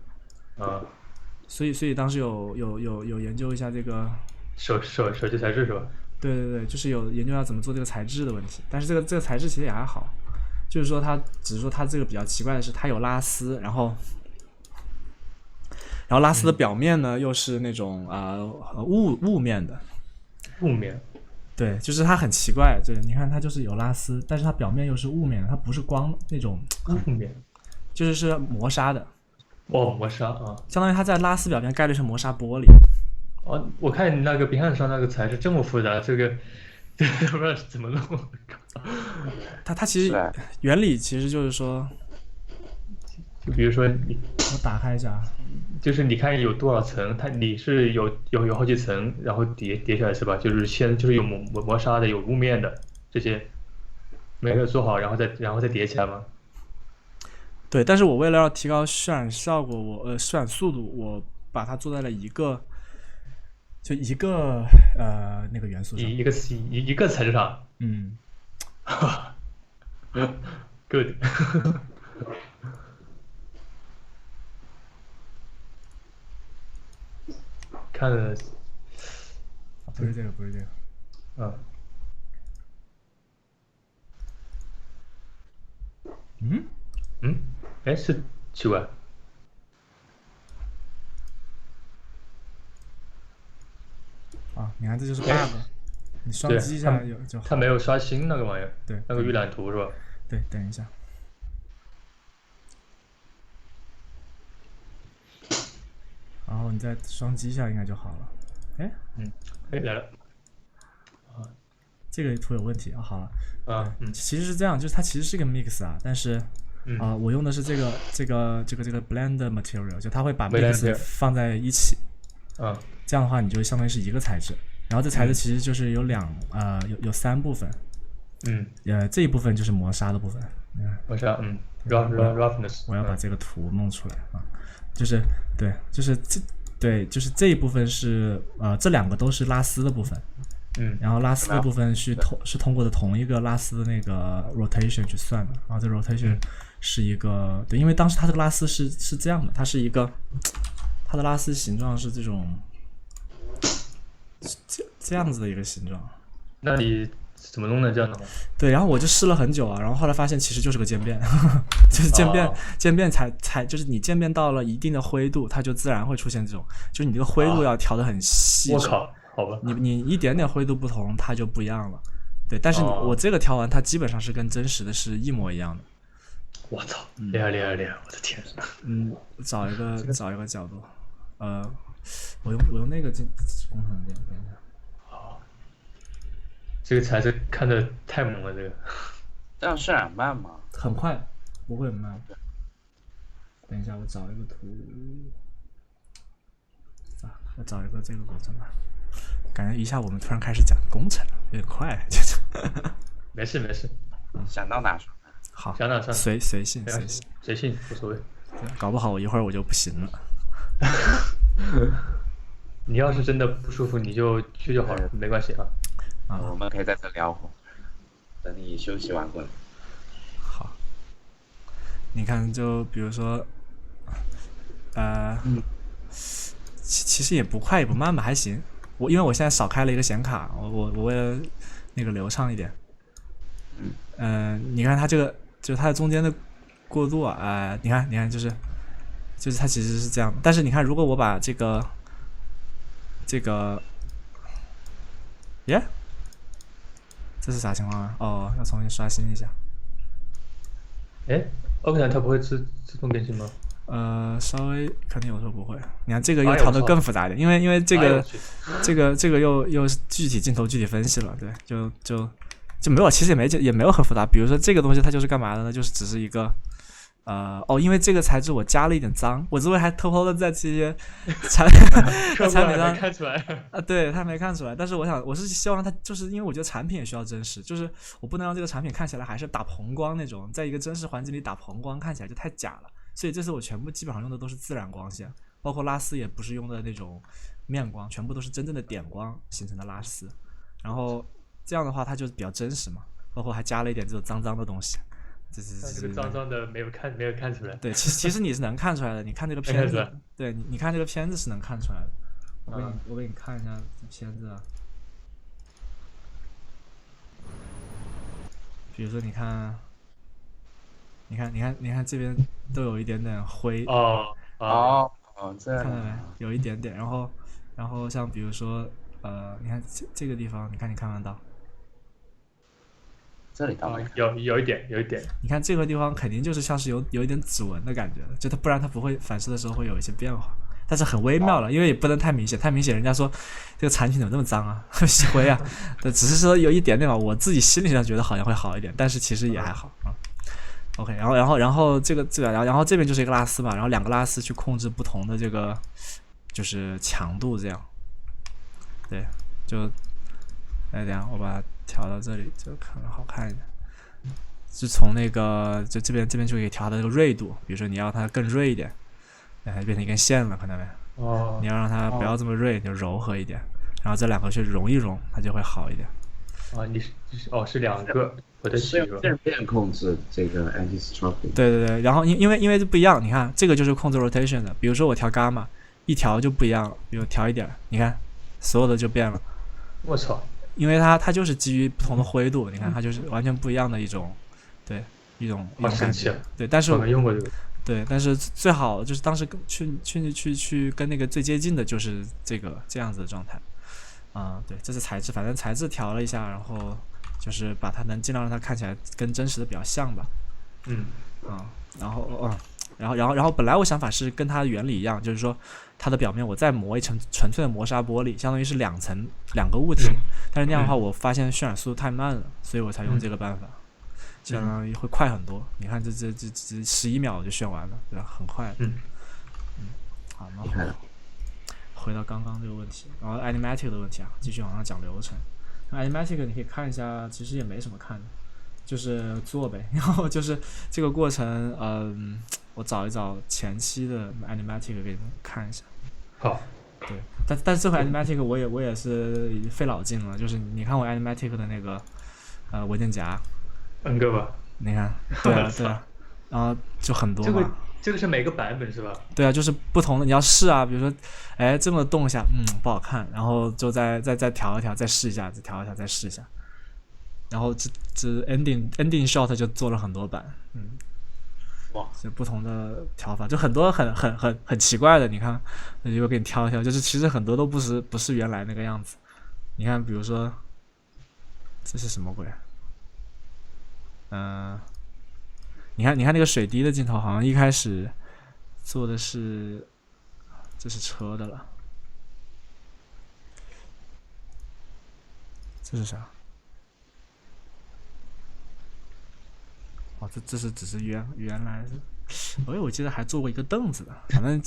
所以当时有研究一下这个手机材质是吧？对，就是有研究一下怎么做这个材质的问题，但是这个材质其实也还好，就是说只是说它这个比较奇怪的是它有拉丝，然后拉丝的表面呢又是那种雾面的。雾面。对，就是它很奇怪，对，你看它就是有拉丝，但是它表面又是雾面的，它不是光那种雾面，就是磨砂的。磨砂相当于它在拉丝表面盖了一层磨砂玻璃。我看你那个Behance上那个材质这么复杂，这个不知道怎么弄。它其实原理其实就是说，就比如说我打开一下，就是你看有多少层，你是有好几层，然后叠下来是吧？就是有磨砂的，有雾面的，这些每个做好，然后再叠起来吗？对，但是我为了要提高渲染效果，渲染速度，我把它做在了一个那个元素上，一个材质上。Good 看了不是这个是奇怪你看这就是 bug，你双击一下就好。它没有刷新那个玩意儿，对，那个预览图是吧？对，等一下，然后你再双击一下应该就好了。来了。这个图有问题好了。其实是这样，就是它其实是一个 mix 但是我用的是这个 blend material， 就它会把 mix 放在一起。这样的话你就相当于是一个材质，然后这材质其实就是有有3部分。这一部分就是磨砂的部分。磨砂，roughness。我要把这个图弄出来就是对，就是这一部分是这2个都是拉丝的部分。然后拉丝的部分是通过的同一个拉丝的那个 rotation 去算的，然后这 rotation 是一个对，因为当时它这个拉丝是这样的，它是一个它的拉丝形状是这样子的一个形状。那你怎么弄的这样的吗？对，然后我就试了很久啊，然后后来发现其实就是个渐变，就是渐变才就是你渐变到了一定的灰度，它就自然会出现这种，就是你这个灰度要调得很细。我靠，好吧。你一点点灰度不同，它就不一样了。对，但是我这个调完，它基本上是跟真实的是一模一样的。我操，厉害厉害厉害！我的天！找一个角度，我用那个工程键，等一下。好，这个材质看着太猛了，这个。这样渲染慢吗？很快，不会很慢。等一下，我找一个图。我找一个这个工程吧。感觉一下我们突然开始讲工程了，有点快。没事没事，想到哪说。好，想哪算随性无所谓。搞不好我一会儿我就不行了。你要是真的不舒服，你就去就好了，没关系啊。我们可以在这聊会，等你休息完过来。好，你看，就比如说，其实也不快也不慢吧，还行。因为我现在少开了一个显卡，我为了那个流畅一点。你看它这个，就是它的中间的过渡啊，你看，就是它其实是这样的。但是你看，如果我把这个，耶，这是啥情况啊？哦，要重新刷新一下。哎，Open 它不会自动更新吗？稍微肯定有时候不会。你看这个又调得更复杂一点，因为这个又是具体镜头具体分析了，对，就没有，其实也没有很复杂。比如说这个东西它就是干嘛的呢？就是只是一个因为这个材质我加了一点脏，我这边还偷偷的在这些产品上看出来啊，对，他没看出来。但是我是希望他，就是因为我觉得产品也需要真实，就是我不能让这个产品看起来还是打棚光那种，在一个真实环境里打棚光看起来就太假了。所以这次我全部基本上用的都是自然光线，包括拉丝也不是用的那种面光，全部都是真正的点光形成的拉丝。然后这样的话它就比较真实嘛，包括还加了一点这种脏脏的东东西。这个脏脏的没有看出来。对，其实你是能看出来的，你看这个片子，对，你看这个片子是能看出来的。我给你看一下这片子啊，比如说你看这边都有一点点灰。这样看到没？有一点点，然后像比如说你看这个地方，你看不到？这里倒没有一点。你看这个地方肯定就是像是有一点指纹的感觉的，就它不然它不会反射的时候会有一些变化，但是很微妙了，因为也不能太明显，太明显人家说这个产品怎么这么脏啊，吸灰啊，对，只是说有一点点吧，我自己心理上觉得好像会好一点，但是其实也还好啊。OK， 然后这个然后这边就是一个拉丝嘛，然后两个拉丝去控制不同的这个就是强度，这样，对，就等下我把它调到这里就可能好看一点。是从那个就这边就可以调它这个锐度，比如说你要它更锐一点，那它就变成一根线了，看到没？你要让它不要这么锐，就柔和一点，然后这两个去融一融，它就会好一点。是两个，我的是用渐变控制这个 anisotropic。对，然后因为不一样，你看这个就是控制 rotation 的，比如说我调伽马，一调就不一样了，比如调一点，你看所有的就变了。我操！因为它就是基于不同的灰度，你看它就是完全不一样的一种，对，一种感觉。对，但是我没用过这个。对，但是最好就是当时去跟那个最接近的就是这样子的状态。对，这是材质，反正材质调了一下，然后就是把它能尽量让它看起来跟真实的比较像吧。然后本来我想法是跟它的原理一样，就是说它的表面我再磨一层纯粹的磨砂玻璃，相当于是两个物体，但是那样的话我发现渲染速度太慢了，所以我才用这个办法，相当于会快很多。你看这11秒就渲完了，对吧？很快。好，那回到刚刚这个问题，然后 animatic 的问题啊，继续往上讲流程。animatic 你可以看一下，其实也没什么看的，就是做呗。然后就是这个过程，我找一找前期的 animatic 给你们看一下。好。对，但是这回 animatic 我也是费老劲了，就是你看我 animatic 的那个文件夹，N 个吧。你看，对啊，然后就很多嘛。这个是每个版本是吧？对啊，就是不同的，你要试啊，比如说，这么动一下，不好看，然后就再调一调，再试一下，再调一下，再试一下。然后这 ending shot 就做了很多版，哇，就不同的调法，就很多很奇怪的。你看，我给你挑一挑，就是其实很多都不是原来那个样子。你看，比如说这是什么鬼？你看那个水滴的镜头，好像一开始做的是这是车的了，这是啥？哦，这是只是原来是，我记得还做过一个凳子的，反正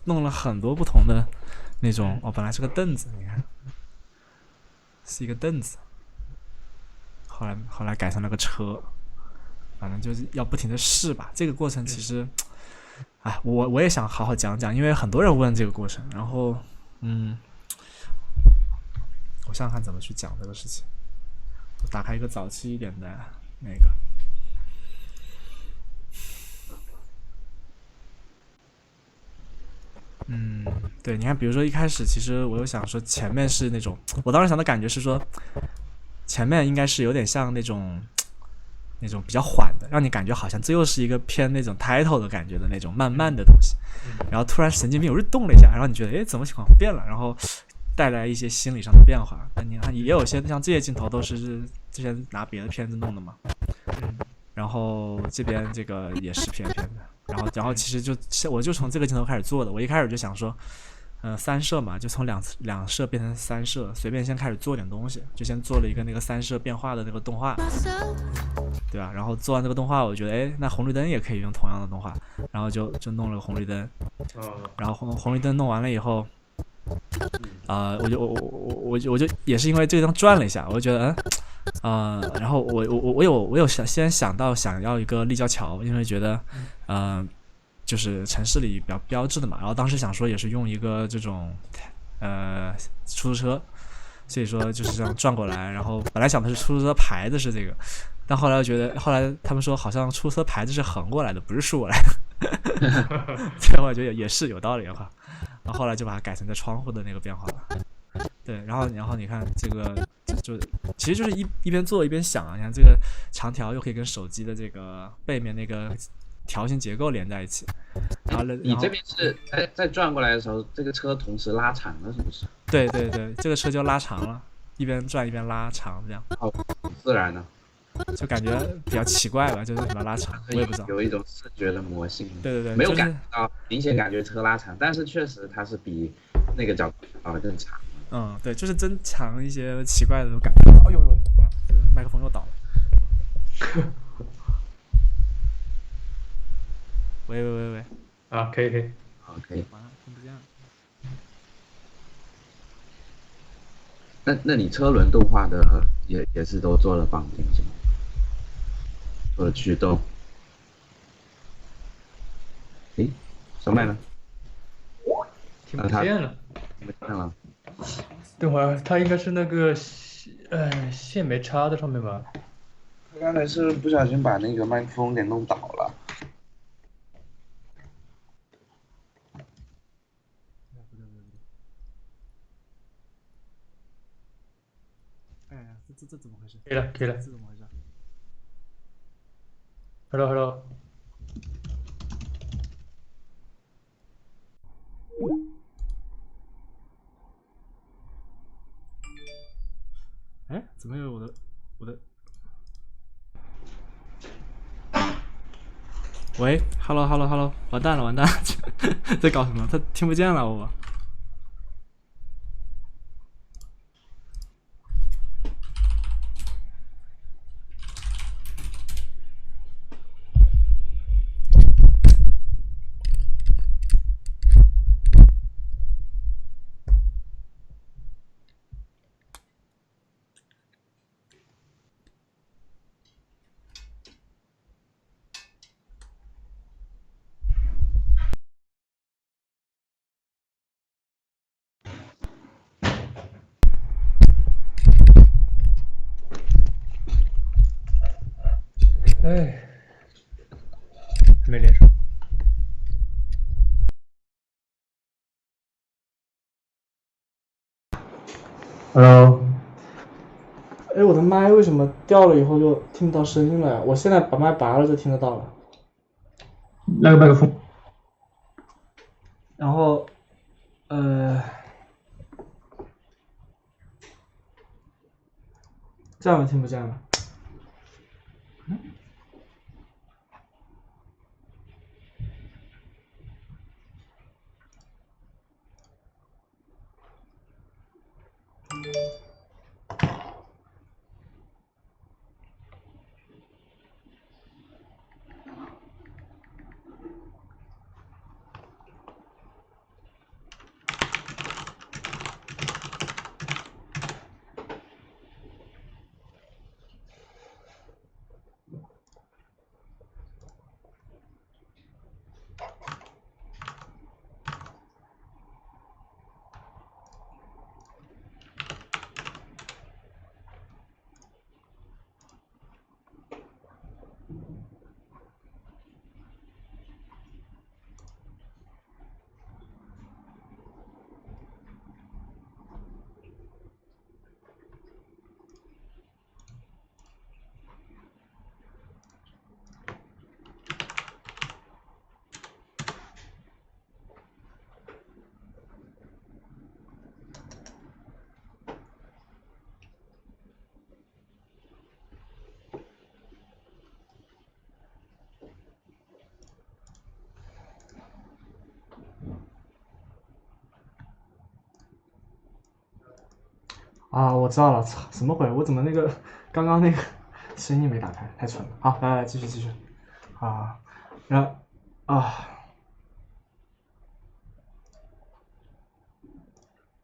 弄了很多不同的那种。哦，本来是个凳子，你看是一个凳子，后来改成了个车，反正就是要不停的试吧。这个过程其实，哎，我也想好好讲讲，因为很多人问这个过程，然后我想想看怎么去讲这个事情。我打开一个早期一点的那个。对，你看，比如说一开始，其实我有想说前面是那种，我当时想的感觉是说，前面应该是有点像那种比较缓的，让你感觉好像这又是一个偏那种 title 的感觉的那种慢慢的东西，然后突然神经病动了一下，然后你觉得，哎，怎么情况变了？然后带来一些心理上的变化。但你看，也有些像这些镜头都是之前拿别的片子弄的嘛，然后这边这个也是偏的。然后其实我就从这个镜头开始做的。我一开始就想说，三摄嘛，就从两摄变成三摄，随便先开始做点东西，就先做了一个那个三摄变化的那个动画，对吧？然后做完这个动画，我觉得，哎，那红绿灯也可以用同样的动画，然后就弄了个红绿灯，然后红绿灯弄完了以后，我就也是因为这个灯转了一下，我就觉得，然后我有先想到想要一个立交桥，因为觉得，就是城市里比较标志的嘛。然后当时想说也是用一个这种出租车，所以说就是这样转过来。然后本来想的是出租车牌子是这个，但后来我觉得，后来他们说好像出租车牌子是横过来的，不是竖过来的。所以我觉得也是有道理的话，然后后来就把它改成在窗户的那个变化了。对，然后你看这个就其实就是一边做一边想啊。你看这个长条又可以跟手机的这个背面那个条形结构连在一起。然后你这边是在转过来的时候，这个车同时拉长了，是不是？对，这个车就拉长了，一边转一边拉长，这样。好自然呢。就感觉比较奇怪吧，就是什么拉长，我也不知道。有一种视觉的魔性。对，没有感觉到明显感觉车拉长，但是确实它是比那个角度更长。对，就是增强一些奇怪的感觉。哎呦，麦克风又倒了。喂。啊，可以。好，可以。完了，听不见了。那你车轮动画的也是都做了绑定是吗？做了驱动。诶，小麦呢？听不见了。听不见了。等会儿，它应该是那个线没插在上面吧？他刚才是不小心把那个麦克风给弄倒了。哎，这怎么回事？可以了。这怎么回事 Hello。哎，怎么有我的？喂 ，Hello， 完蛋了，在搞什么？他听不见了我。哎，还没连上。Hello。哎，我的麦为什么掉了以后就听不到声音了呀？我现在把麦拔了就听得到了。那个麦克风，然后，这样听不见了。啊，我知道了，操，什么鬼？我怎么那个刚刚那个声音没打开，太蠢了。好，来继续。啊，然后啊，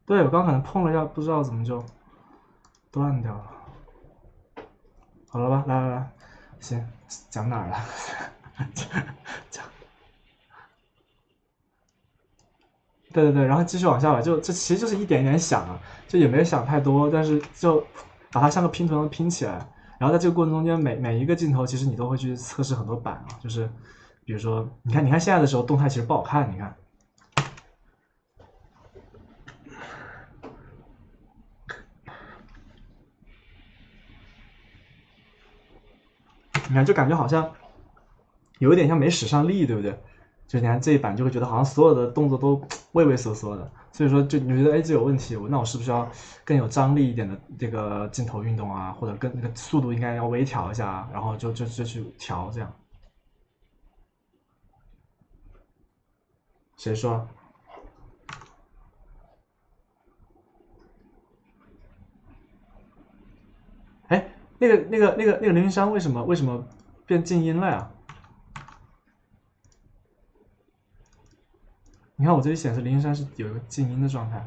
对我刚可能碰了一下，不知道怎么就断掉了。好了吧，来，行，讲哪儿了？讲。对，然后继续往下吧，就这其实就是一点点想啊，就也没想太多，但是就把它像个拼图能拼起来。然后在这个过程中间，每一个镜头，其实你都会去测试很多版啊，就是比如说，你看现在的时候动态其实不好看，你看就感觉好像有一点像没使上力，对不对？就你看这一版就会觉得好像所有的动作都畏畏缩缩的，所以说就你觉得这有问题，那我是不是要更有张力一点的这个镜头运动啊，或者更那个速度应该要微调一下，然后就去调这样。谁说？哎，那个凌云山为什么变静音了呀？你看我这里显示凌云山是有一个静音的状态。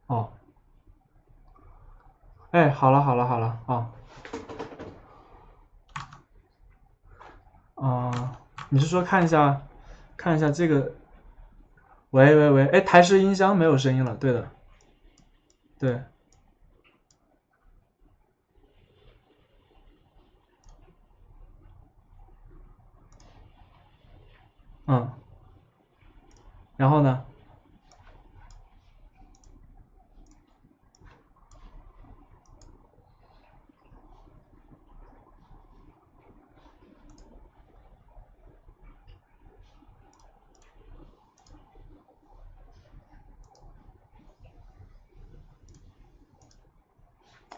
哦，哎，好了啊，你是说看一下这个？喂，哎，台式音箱没有声音了，对的，对，嗯，然后呢？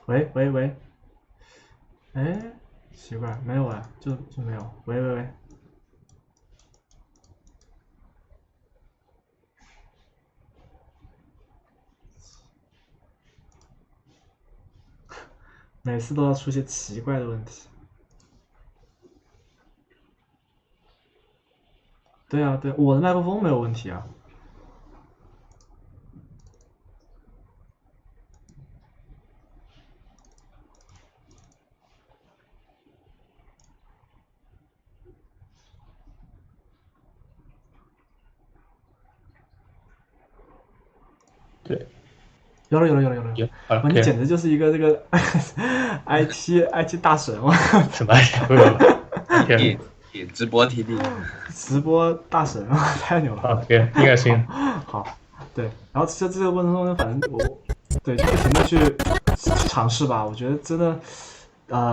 喂，哎，奇怪，没有啊，就没有。喂，每次都要出些奇怪的问题。对啊，我的麦克风没有问题啊。对，有了。好，你简直就是一个这个IT 大神哇！什么 IT？也直播 TD，直播大神啊，太牛了。OK，应该行。好，对，然后在这个过程中呢，反正我对就不停的去尝试吧，我觉得真的，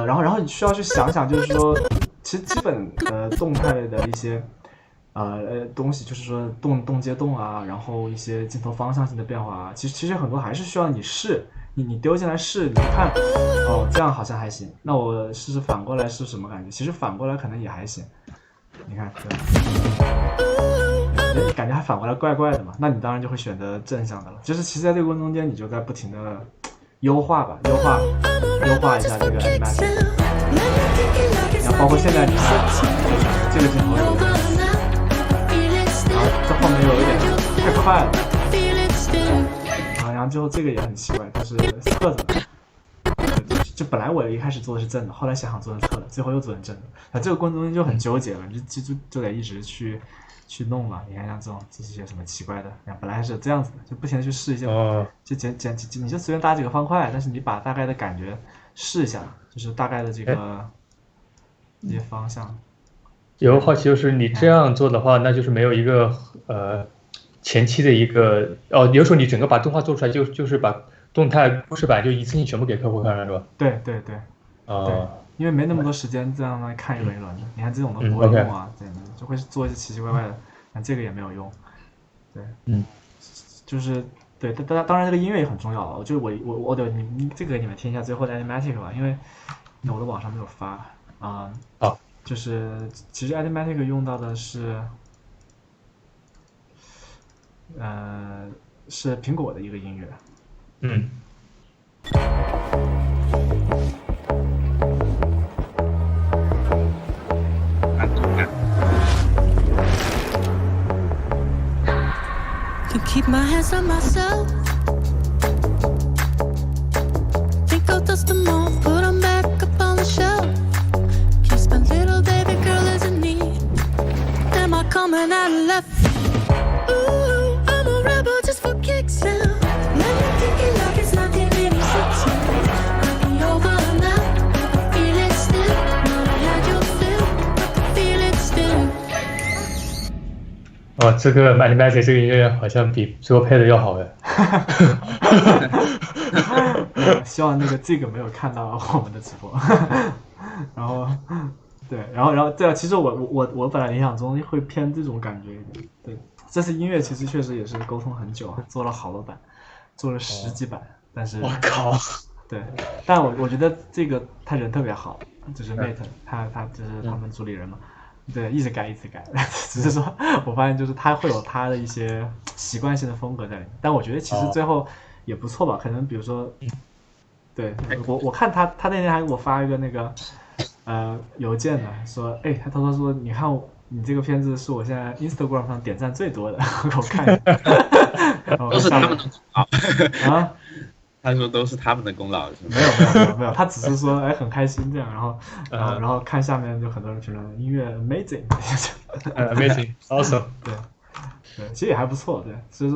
然后你需要去想想，就是说，其实基本动态的一些东西，就是说动接动啊，然后一些镜头方向性的变化啊，其实很多还是需要你试，你丢进来试，你看，哦，这样好像还行，那我试试反过来是什么感觉？其实反过来可能也还行，你看，对，你感觉还反过来怪怪的嘛？那你当然就会选择正向的了。就是其实在这个过程中间，你就在不停的优化吧，优化一下这个 animation。然后包括现在你看，这个镜头有点，然后这后面有一点太快了，然后最后这个也很奇怪，就是侧着的。就本来我一开始做的是正的，后来想做成侧的，最后又做成正的。那这个过程中间就很纠结了，就得一直去弄嘛。你看像这些什么奇怪的，本来是这样子的，就不停的去试一些，就你就随便搭几个方块，但是你把大概的感觉试一下，就是大概的这个一些方向。有个好奇就是你这样做的话，那就是没有一个前期的一个有时候你整个把动画做出来就是把动态故事版就一次性全部给客户看了是吧？对，因为没那么多时间这样来看一轮一轮的。你看这种都不会用啊，这样就会做一些奇奇怪怪的，但这个也没有用。对，就是对，当然这个音乐也很重要了。就是我得你这个你们听一下最后的 animatic 吧，因为我的网上没有发啊。就是其实 animatic 用到的是是苹果的一个音乐。Can keep my hands on myself. Think I'll dust them off, put them back up on the shelf. Kiss my little baby girl is in need. Am I coming out of left? Ooh, I'm a rebel just for kicks now. Let me take it like it's 1986 now. Got me over now. Feel it still. Know I had your feel. Feel it still. 这个 Animatic 这个音乐好像比最后配的要好哎。希望这个没有看到我们的直播。然后对，然后对啊，其实我本来理想中会偏这种感觉一点。对，这次音乐其实确实也是沟通很久，做了好多版，做了10几版，但是我靠，对，但我觉得这个他人特别好，就是 Mate， 他就是他们主理人嘛。对，一直改，只是说我发现就是他会有他的一些习惯性的风格在里面，但我觉得其实最后也不错吧，可能比如说，对，我看他那天还给我发一个那个邮件呢，说他偷偷说你看你这个片子是我现在 Instagram 上点赞最多的，我看一下，都是他们的功劳啊。他说都是他们的功劳，是吗？没有，他只是说很开心这样，然后看下面就很多人评论音乐 amazing awesome， 对，其实也还不错，对，只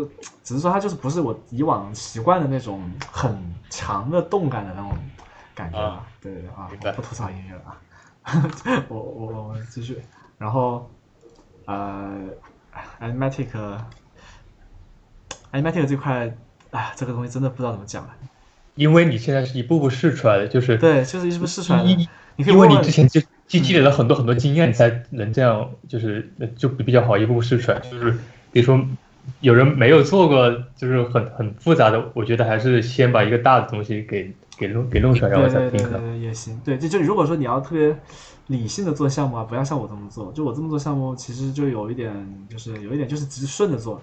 是说他就是不是我以往习惯的那种很强的动感的那种感觉吧，对啊，我不吐槽音乐了啊，我继续，然后animatic 这块。这个东西真的不知道怎么讲了，因为你现在是一步步试出来的，就是对，就是一步试出来的。因为你之前就积累了很多经验，才能这样，就比较好一步步试出来。就是比如说有人没有做过，就是很复杂的，我觉得还是先把一个大的东西给弄出来，然后再评论。也行，对，就如果说你要特别理性的做项目啊，不要像我这么做。就我这么做项目，其实就有一点就是只是顺着做，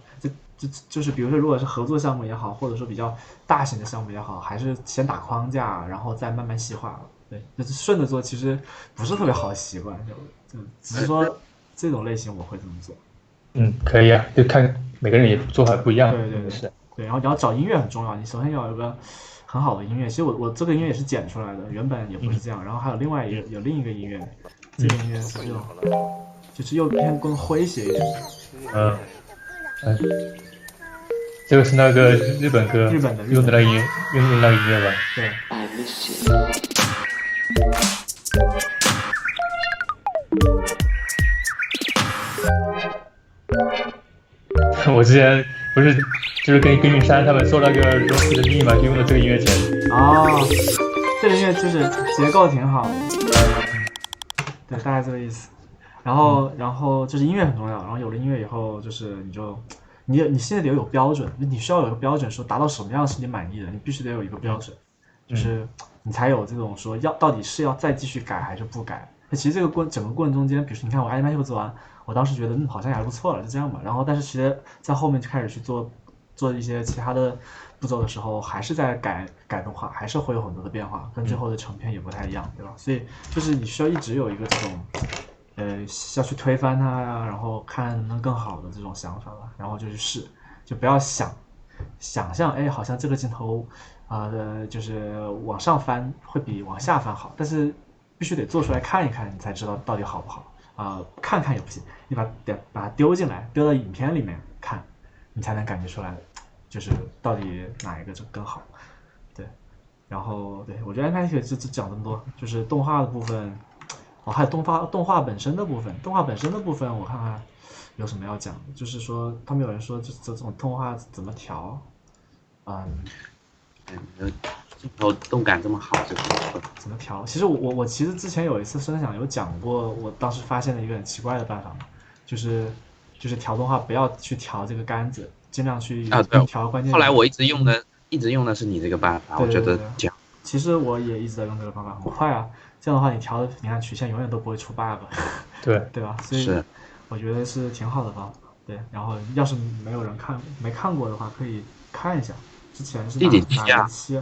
就是比如说如果是合作项目也好，或者说比较大型的项目也好，还是先打框架，然后再慢慢细化。对，就是顺着做，其实不是特别好的习惯，就只是说这种类型我会这么做。可以啊，就看每个人也做法不一样。对，然后你要找音乐很重要，你首先要有个很好的音乐。其实我这个音乐也是剪出来的，原本也不是这样。然后还有另外有另一个音乐，这个音乐是就是又偏更诙谐一点。这个是那个日本歌，用的那个音乐吧？对。我之前不不是就是跟云山他们做了个 Roxy 的密码，就用的这个音乐钱。哦，这个音乐就是结构挺好的，对，大概这个意思。然后就是音乐很重要，然后有了音乐以后，就是你现在得有标准，你需要有一个标准，说达到什么样是你满意的，你必须得有一个标准，就是你才有这种说到底是要再继续改还是不改。其实这个整个过程中间，比如说你看我 Animation 做完，我当时觉得好像也还不错了，就这样吧。然后但是其实在后面就开始去做一些其他的步骤的时候，还是在改动画，还是会有很多的变化，跟最后的成片也不太一样，对吧？所以就是你需要一直有一个这种要去推翻它呀，然后看能更好的这种想法吧，然后就去试，就不要想象好像这个镜头就是往上翻会比往下翻好，但是必须得做出来看一看，你才知道到底好不好看看也不行，你把它丢进来，丢到影片里面看，你才能感觉出来，就是到底哪一个就更好。对，然后对我觉得 Animatic 就讲这么多，就是动画的部分，还有动画本身的部分，我看看有什么要讲的，就是说他们有人说这种动画怎么调，镜头动感这么好，就怎么调？其实我其实之前有一次分享有讲过，我当时发现了一个很奇怪的办法嘛，就是调动画不要去调这个杆子，尽量去调关键。后来我一直用的是你这个办法，我觉得讲。其实我也一直在用这个办法，很快啊。这样的话，你看曲线永远都不会出 bug， 对吧？所以我觉得是挺好的方法。对，然后要是没有人没看过的话，可以看一下。之前是哪一期？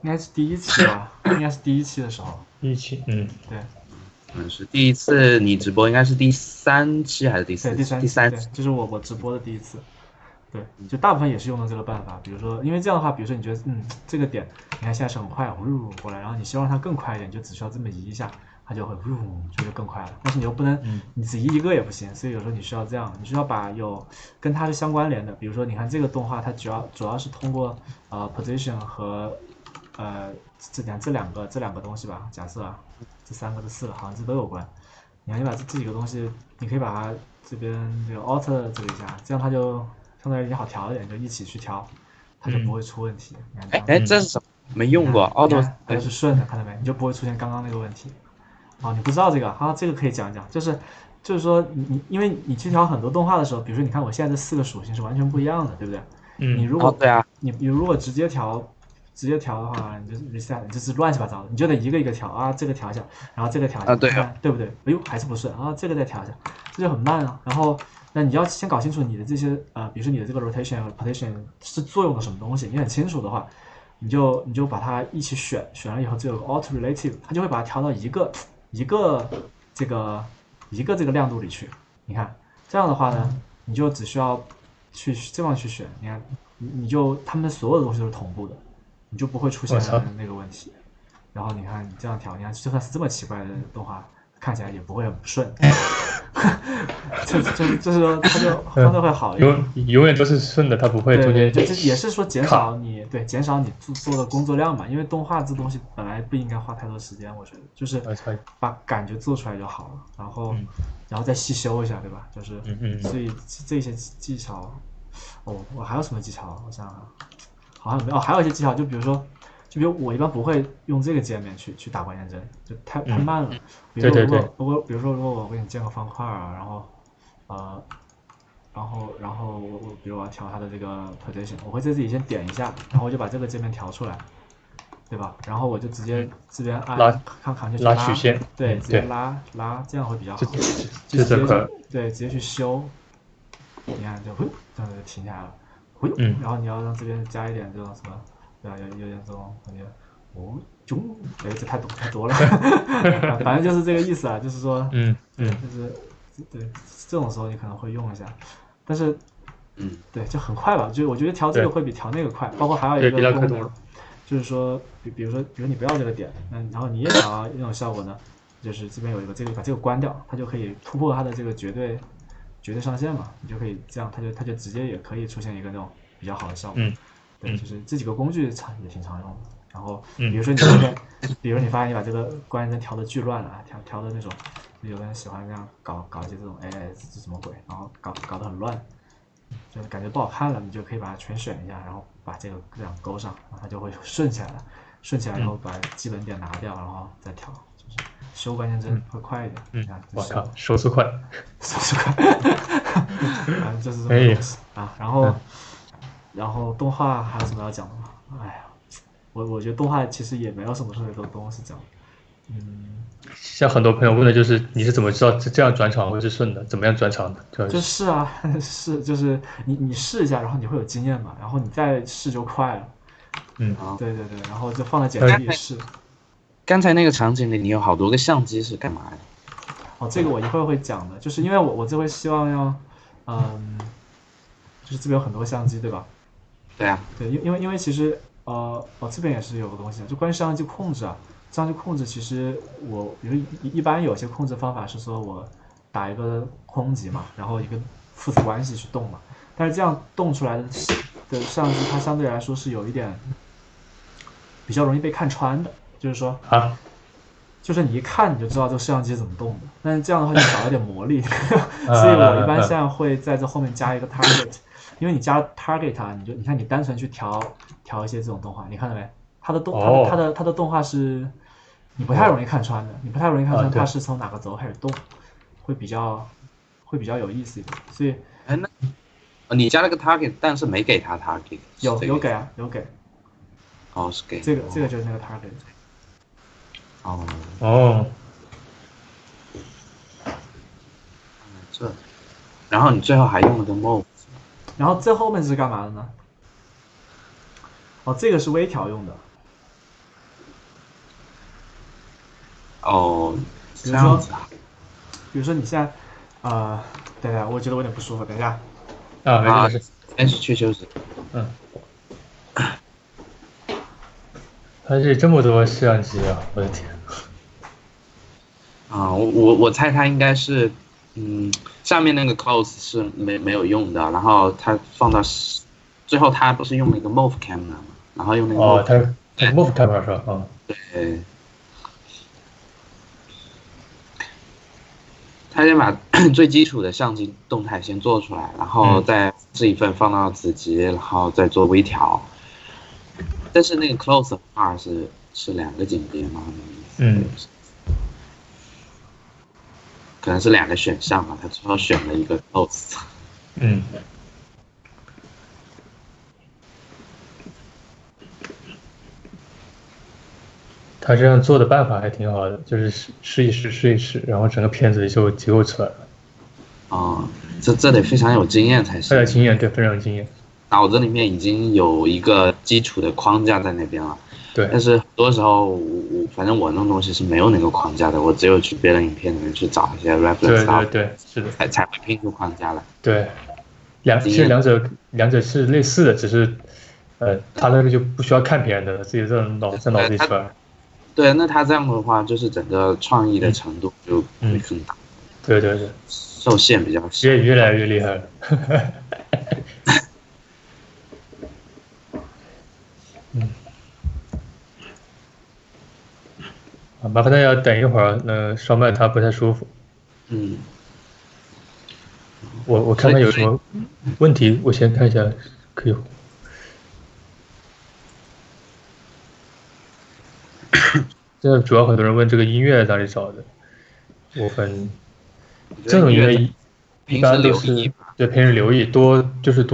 应该是第一期吧，应该是第一期的时候。第一期，对。是第一次你直播，应该是第3期还是第4期？对，第三期，这是我直播的第一次。对，就大部分也是用的这个办法，比如说，因为这样的话，比如说你觉得这个点，你看现在是很快，过来，然后你希望它更快一点，就只需要这么移一下，它就会就更快了。但是你又不能，你只移一个也不行，所以有时候你需要这样，你需要把有跟它是相关联的，比如说你看这个动画，它主要是通过position 和这两个东西吧，假设这3个这4个好像这都有关。你看你把这几个东西，你可以把它这边这个 alter 这个一下，这样它就相对而言好调一点，就一起去调，它就不会出问题。这是什么？没用过 auto， 它是顺的，看到没？你就不会出现刚刚那个问题。你不知道这个，这个可以讲一讲，就是说因为你去调很多动画的时候，比如说你看我现在这4个属性是完全不一样的，对不对？你如果你如果直接调的话，你就 reset， 就是乱七八糟的，你就得一个一个调这个调一下，然后这个调一下，对不对？哎呦，还是不顺这个再调一下，这就很慢啊。然后那你要先搞清楚你的这些比如说你的这个 rotation 和 position 是作用了什么东西，你很清楚的话，你就把它一起选了以后，就有个 auto relative， 它就会把它调到一个这个亮度里去。你看这样的话呢，你就只需要去这样去选，你看你就他们所有的东西都是同步的，你就不会出现那个问题。然后你看你这样调，你看就算是这么奇怪的动画，看起来也不会很不顺。就是说它就相对会好一点，永远都是顺的，它不会中间。对，就也是说减少你做的工作量嘛，因为动画这东西本来不应该花太多时间，我觉得就是把感觉做出来就好了，然后再细修一下，对吧？就是所以这些技巧，我还有什么技巧？我想想，好像没有，还有一些技巧，就比如我一般不会用这个界面去打关键帧，就太慢了。比如说如果我给你建个方块然后我比如我要调它的这个 position， 我会在这里先点一下，然后我就把这个界面调出来，对吧？然后我就直接这边按看就拉曲线，对，直接拉，这样会比较好。直接去修，你看就这样就停下来了。然后你要让这边加一点这种什么，对吧？有点这种感觉，这太多了，反正就是这个意思啊，就是说，就是对这种时候你可能会用一下，但是，对，就很快吧，就我觉得调这个会比调那个快，包括还有一个功能，就是说，比如你不要这个点，然后你也想要那种效果呢，就是这边有一个把这个关掉，它就可以突破它的这个绝对上限嘛，你就可以这样，它就直接也可以出现一个那种比较好的效果。对，就是这几个工具也挺常用的。然后比如说你发现你把这个关键帧调的巨乱了，调的那种，有的人喜欢这样搞一些这种这什么鬼，然后搞得很乱，就是感觉不好看了，你就可以把它全选一下，然后把这样勾上，然后它就会顺起来了。顺起来以后把基本点拿掉，然后再调，就是修关键字会快一点。我靠，手速快，手速快，就是这么东西啊。然后动画还有什么要讲的吗？哎呀，我觉得动画其实也没有什么特别多东西讲。像很多朋友问的就是你是怎么知道这样转场会是顺的，怎么样转场的？就是啊，就是你试一下，然后你会有经验嘛，然后你再试就快了。对，然后就放在简历里试。刚才那个场景里，你有好多个相机是干嘛的？这个我一会儿会讲的，就是因为我这回希望要，就是这边有很多相机，对吧？对啊。对，因为其实这边也是有个东西，就关于摄像机控制啊。摄像机控制其实比如一般有些控制方法是说我打一个空级嘛，然后一个父子关系去动嘛，但是这样动出来的摄像机它相对来说是有一点比较容易被看穿的，就是说就是你一看你就知道这个摄像机怎么动的，但是这样的话就少了点魔力，所以我一般现在会在这后面加一个 target， 因为你加 target 它，你看你单纯去调一些这种动画，你看到没？它的动画是你不太容易看穿的，你不太容易看穿它是从哪个轴开始动，会比较有意思一点。所以那你加了个 target， 但是没给他 target。有给啊，有给。是给。这个就是那个 target。这，然后你最后还用了个 move。然后最后面是干嘛的呢？这个是微调用的。这样子啊。比如说你现在，等一下，我觉得我有点不舒服，等一下。没事。先去休息。它是这么多摄像机啊！我的天。我猜它应该是，下面那个 close 是没有用的，然后它放到最后，它不是用了一个 move camera 吗？然后用那个它 move camera 是吧？对。他先把最基础的相机动态先做出来，然后再这一份放到子集，然后再做微调。但是那个 close 的话是2个景别吗？可能是2个选项吧，他最后选了一个 close。他这样做的办法还挺好的，就是试一试，然后整个片子就结构出来了。这得非常有经验才行。非常经验，对，非常有经验。脑子里面已经有一个基础的框架在那边了。对。但是很多时候，反正我弄东西是没有那个框架的，我只有去别的影片里面去找一些 reference， 对，是的，才会拼出框架来。对，其实两者是类似的，只是他那个就不需要看别人的，自己在脑子里出来。对，那他这样的话，就是整个创意的程度就会更大。对，受限比较小，越来越厉害了。麻烦大家等一会儿，烧麦他不太舒服。我看看有什么问题，我先看一下，可以。这主要很多人问这个音乐哪里找的，我这种音乐一般都是对平时留意，多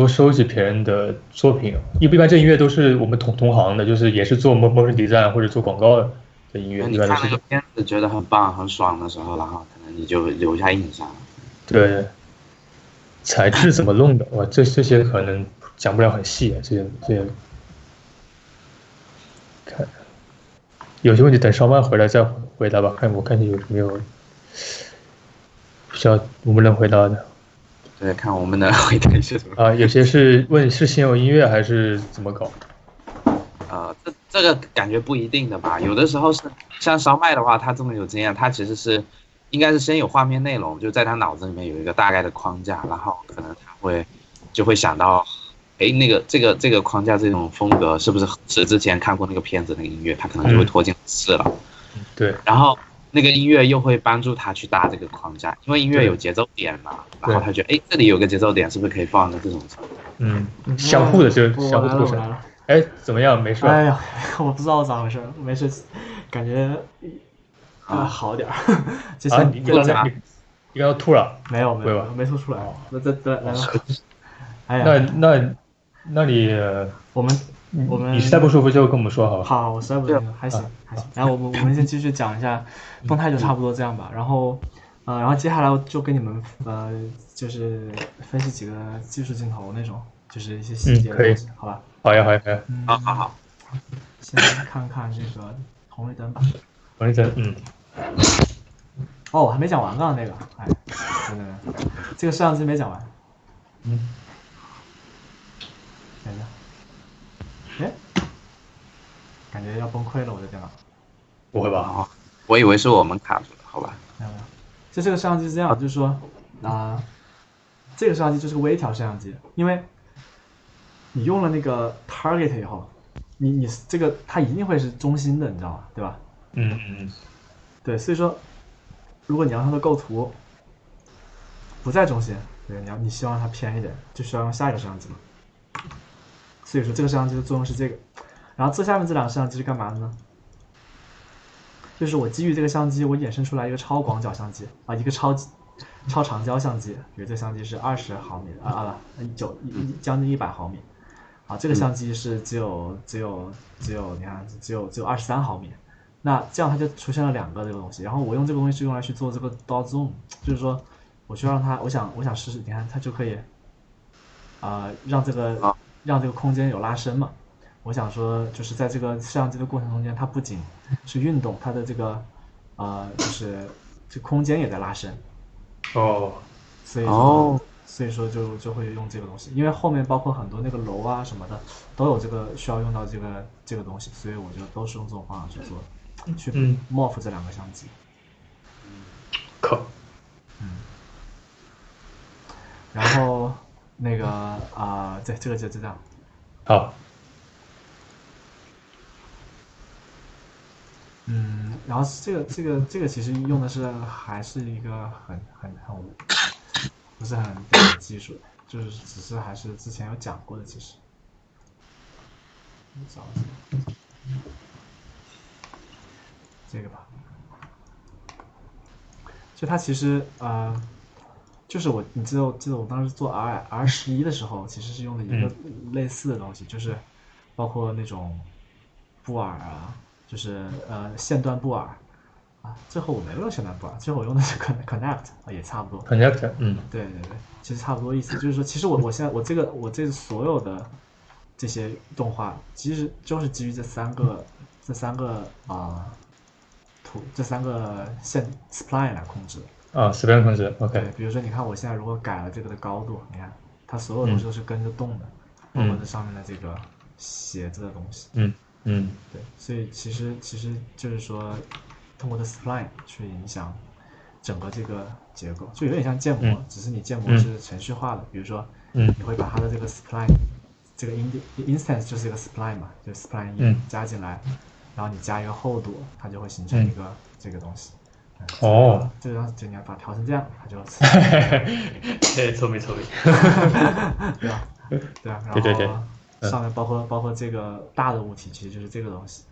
收集别人的作品。一般这音乐都是我们同行的，就是也是做motion design或者做广告的音乐。你看那个片子觉得很棒很爽的时候，然后可能你就留下印象了。对，材质怎么弄的？哇，这些可能讲不了很细，这些看。有些问题等烧麦回来再回答吧，我看有没有需要我们能回答的。对，看我们能回答一些什么。有些是问是先有音乐还是怎么搞？这个感觉不一定的吧。有的时候是像烧麦的话，他这么有经验，他其实应该是先有画面内容，就在他脑子里面有一个大概的框架，然后可能他就会想到。这个框架这种风格是不是之前看过那个片子那个音乐，他可能就会拖进试了。对。然后那个音乐又会帮助他去搭这个框架，因为音乐有节奏点嘛，然后他觉得哎这里有个节奏点，是不是可以放个这种？相互的就相互我来了，促成。我来了。哎，怎么样？没事吧？哎呀，我不知道咋回事，没事，感觉好点儿。之前你刚才你刚刚吐了？没有对吧没吐出来。那来了。哎呀，那你我们你实在不舒服就跟我们说好吧？好，我实在不行，还行。然后我们先继续讲一下动态，就差不多这样吧。然后接下来就跟你们就是分析几个技术镜头那种，就是一些细节的东西，好吧？好呀。好。先看看这个红绿灯吧。红绿灯，哦，我还没讲完刚刚那个，哎，对，这个摄像机没讲完。等一下。哎，感觉要崩溃了，我的电脑。不会吧？我以为是我们卡住了，好吧？没有。就这个摄像机是这样，就是说这个摄像机就是个微调摄像机，因为你用了那个 target 以后，你这个它一定会是中心的，你知道吗？对吧？对，所以说，如果你让它的构图不在中心，对，你希望它偏一点，就需要用下一个摄像机嘛。所以说这个摄像机的作用是这个，然后这下面这两个摄像机是干嘛的呢？就是我基于这个相机，我衍生出来一个超广角相机一个超长焦相机，比如这个相机是20毫米将近100毫米，这个相机是只有你看只有23毫米，那这样它就出现了两个这个东西，然后我用这个东西是用来去做这个 dot zoom， 就是说我需要让它，我想试试，你看它就可以让这个空间有拉伸嘛。我想说，就是在这个摄像机的过程中间，它不仅是运动，它的这个就是这空间也在拉伸。所以说就会用这个东西，因为后面包括很多那个楼啊什么的都有这个需要用到这个东西，所以我就都是用这种方法去做，去 morph 这两个相机。然后那个对，这个就这样。好。然后这个其实用的是还是一个很不是很懂的技术，就是只是还是之前有讲过的，其实。找这个吧，就它其实就是你记得我当时做 R11的时候，其实是用的一个类似的东西，就是包括那种布尔就是线段布尔最后我没用线段布尔，最后我用的是 Connect 也差不多。Connect， 对，其实差不多意思，就是说，其实我现在我这所有的这些动画，其实就是基于这三个这三个线 spline 来控制的。spline 控制 ，OK。对，比如说你看我现在如果改了这个的高度，你看它所有东西都是跟着动的，包括这上面的这个写字的东西。对，所以其实就是说，通过这 spline 去影响整个这个结构，就有点像建模，只是你建模是程序化的。比如说，你会把它的这个 spline， 这个 instance 就是一个 spline 嘛，就 spline 加进来，然后你加一个厚度，它就会形成一个这个东西。这个样子就你要把它调成这样，它就。聪明。对吧？对啊，然后。上面包括这个大的物体，其实就是这个东西。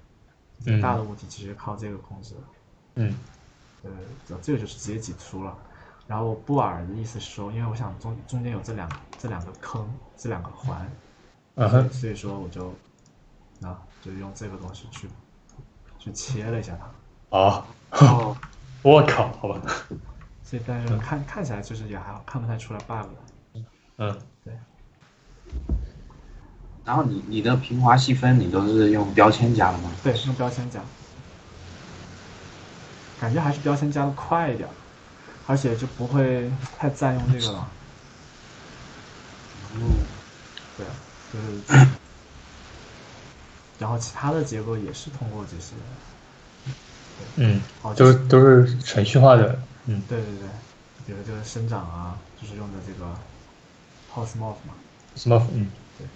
大的物体其实靠这个控制。这个就是直接挤出了。然后布尔的意思是说，因为我想中间有这两个坑，这两个环，所以说我就用这个东西去切了一下它。我靠，好吧。所以但是看起来就是也还好，看不太出来 bug。对。然后你的平滑细分你都是用标签加的吗？对，用标签加，感觉还是标签加的快一点，而且就不会太占用这个了。对，就是，然后其他的结构也是通过这些。都是程序化的。对，比如这个生长就是用的这个 Postmorph 嘛。Postmorph，对。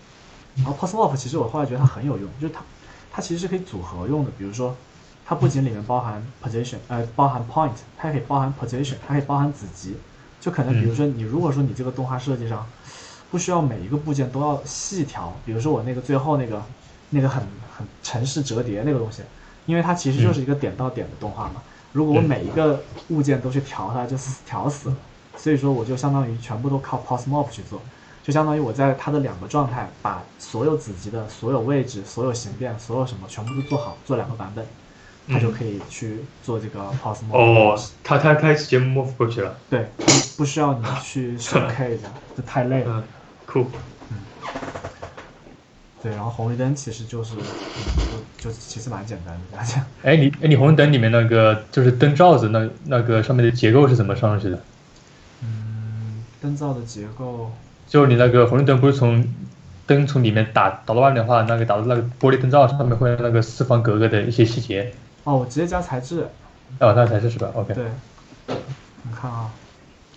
然后 Postmorph 其实我后来觉得它很有用，就是它其实是可以组合用的。比如说，它不仅里面包含 position，包含 point， 它也可以包含 position， 它可以包含子集。就可能比如说你如果说你这个动画设计上不需要每一个部件都要细调，比如说我那个最后那个很程式折叠那个东西，因为它其实就是一个点到点的动画嘛。如果我每一个物件都去调它，就调死了。所以说我就相当于全部都靠 POSMOP 去做，就相当于我在它的2个状态把所有子集的所有位置、所有形变、所有什么全部都做好，做2个版本，它就可以去做这个 POSMOP。哦，它直接 move 过去了。对，不需要你去手 K 这样，这太累了。酷。对，然后红绿灯其实就是，就其实蛮简单的这样。哎，你红绿灯里面那个就是灯罩子那个上面的结构是怎么上去的？灯罩的结构，就你那个红绿灯不是灯从里面打到外面的话，那个打到那个玻璃灯罩上面会有那个4方格格的一些细节。哦，我直接加材质。哦，那材质是吧 ？OK。对，你看啊，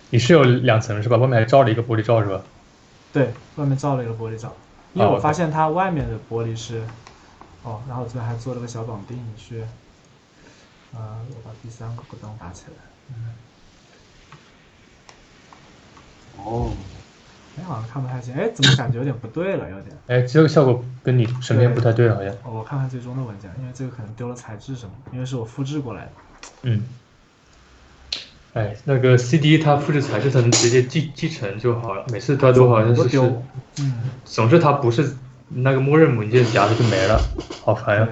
你是有2层是吧？外面还罩了一个玻璃罩是吧？对，外面罩了一个玻璃罩，因为我发现它外面的玻璃是，然后这边还做了个小绑定，去，我把第3个果冻打起来。好像看不太清，怎么感觉有点不对了，有点。这个效果跟你身边不太对了，好像。我看看最终的文件，因为这个可能丢了材质什么，因为是我复制过来的。那个 CD 它复制材质它能直接继承就好了，每次它都好像是丢。总之它不是那个默认文件夹的就没了，好烦呀。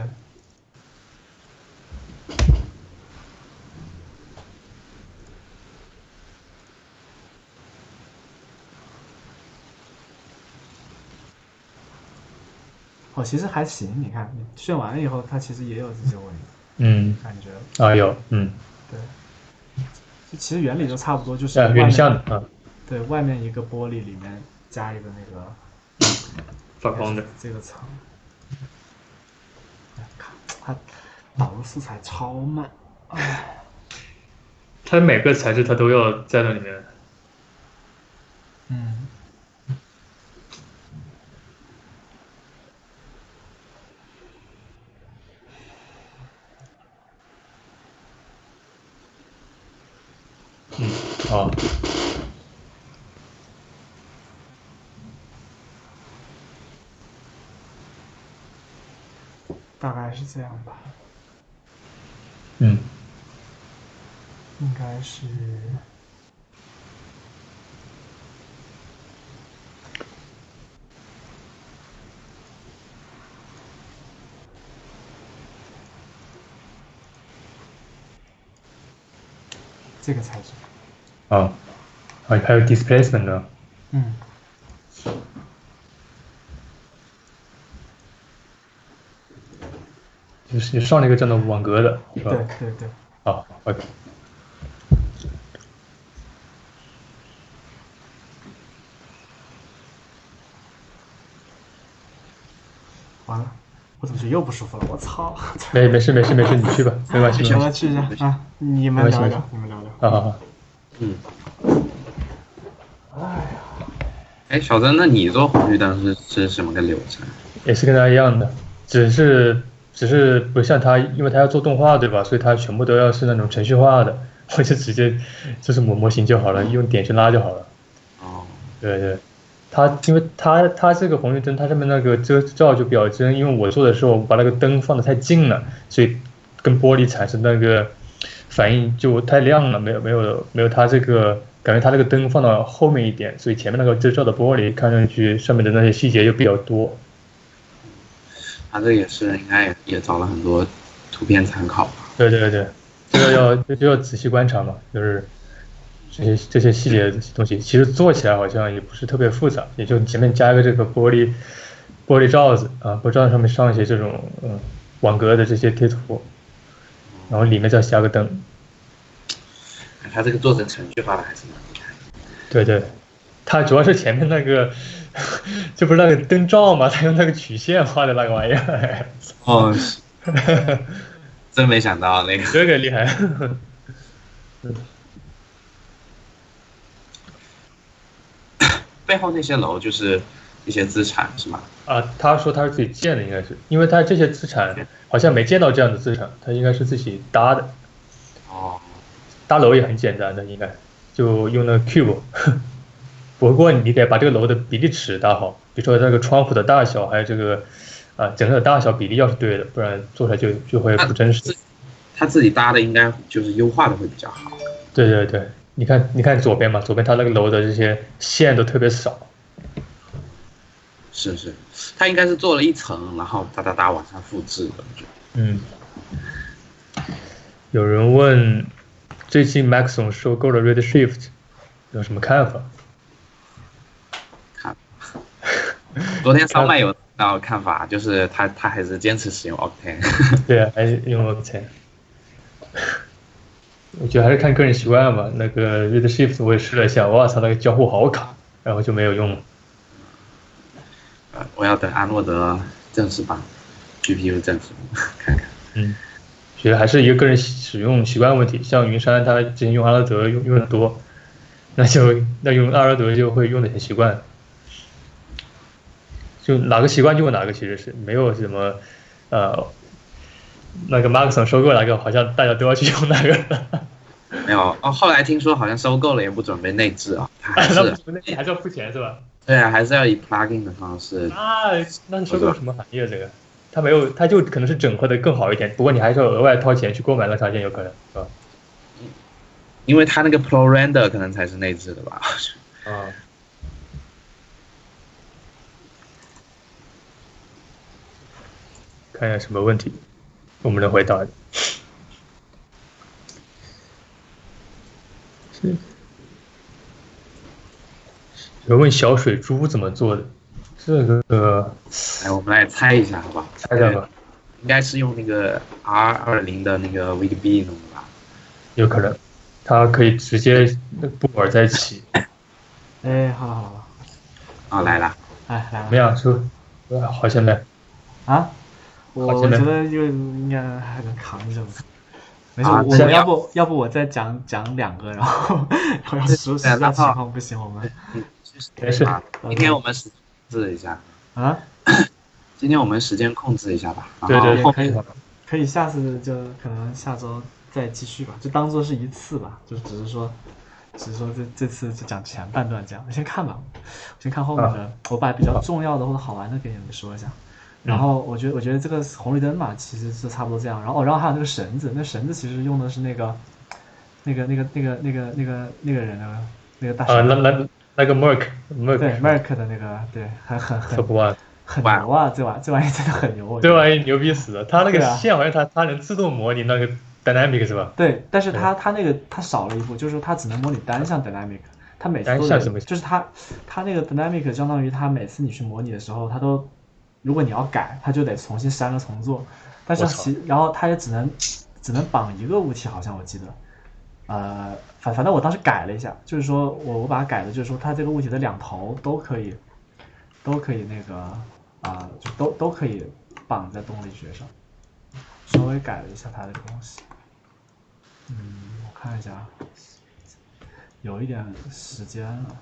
其实还行，你看你炫完了以后，它其实也有这些问题。感觉。有。对。其实原理都差不多，就是原像的。对，外面一个玻璃里面加一个那个发光的这个层。看它导入素材超慢，它每个材质它都要在那里面。大概是这样吧。应该是。这个材质。还有 displacement 呢。就是你上了一个这样的网格的，是吧？对。OK。完了，我怎么又不舒服了？我操！没事，你去吧，没关系。行，我去一下啊，你们聊聊。好。小曾，那你做红绿灯是什么个流程？也是跟他一样的，只是不像他，因为他要做动画对吧？所以他全部都要是那种程序化的，我就直接就是模型就好了，用点去拉就好了。对，因为它这个红绿灯，它上面那个遮罩就比较真，因为我做的时候把那个灯放得太近了，所以跟玻璃产生那个反应就太亮了，没有它这个感觉，它这个灯放到后面一点，所以前面那个遮罩的玻璃看上去上面的那些细节就比较多。他这也是应该也找了很多图片参考。对，这个要仔细观察嘛，就是这些细节的东西，其实做起来好像也不是特别复杂，也就前面加一个这个玻璃罩子啊，玻璃罩子上面上一些这种网格的这些贴图，然后里面再加个灯。他这个做成程序化的还是蛮厉害对，的。它主要是前面那个这不是那个灯罩吗？他用那个曲线画的那个玩意儿。真没想到那个。这个厉害。背后那些楼就是一些资产是吗？他说他是自己建的，应该是，因为他这些资产好像没见到这样的资产，他应该是自己搭的。哦，搭楼也很简单的，应该就用那个 cube。不过你得把这个楼的比例尺搭好，比如说这个窗户的大小，还有这个整个的大小比例要是对的，不然做出来就会不真实。他自己搭的应该就是优化的会比较好。对对对，你看左边嘛，左边它那个楼的这些线都特别少。是，他应该是做了一层，然后哒往上复制的。嗯。有人问，最近 Maxon 收购了 Redshift， 有什么看法？昨天烧麦有到看法，就是他还是坚持使用 Octane。对啊，还是用 Octane。我觉得还是看个人习惯吧。那个 Redshift 我也试了一下，哇操，那个交互好卡，然后就没有用了。我要等阿诺德正式版 GPU 正式看看。觉得还是一个个人使用习惯问题。像云山他之前用阿拉德用的多，那用阿拉德就会用的很习惯。就哪个习惯就用哪个，其实是没有什么那个 Maxon 收购哪个，好像大家都要去用那个。没有后来听说好像收购了也不准备内置啊，还是要付钱是吧？对啊，还是要以 plugin 的方式。那是收购什么行业这个？他就可能是整合的更好一点，不过你还是要额外掏钱去购买那插件，有可能是吧？因为他那个 Pro Render 可能才是内置的吧。看一下什么问题，我们能回答。有问小水珠怎么做的，这个，我们来猜一下，好吧？猜猜吧。应该是用那个 R20的那个 VB 弄的吧？有可能，它可以直接布尔在一起。哎，好了。来了。哎，来了。怎么样？说，好现在。我觉得应该还能扛着。没事，我要不我再讲2个，然后要是实在情况不行，我们没事。今天我们时间控制一下今天我们时间控制一下吧。对，可以下次就可能下周再继续吧，就当做是一次吧，就只是说这次就讲前半段这样，我先看吧，我先看后面的，我把比较重要的或者好玩的给你们说一下。然后我觉得这个红绿灯嘛，其实是差不多这样。然后还有那个绳子，那绳子其实用的是那个人的那个大神。那个 Merc 对 Merc 的那个，对，很牛啊！这玩意真的很牛。这玩意牛逼死了！它那个线好像它能自动模拟那个 Dynamic 是吧？对，但是它那个它少了一步，就是说它只能模拟单向 Dynamic。它每次都就是它那个 Dynamic 相当于它每次你去模拟的时候，它都。如果你要改，它就得重新删了重做，但是然后它也只能绑一个物体，好像我记得，反正我当时改了一下，就是说我把它改的，就是说它这个物体的2头都可以那个就都可以绑在动力学上，稍微改了一下它这个东西，我看一下，有一点时间了。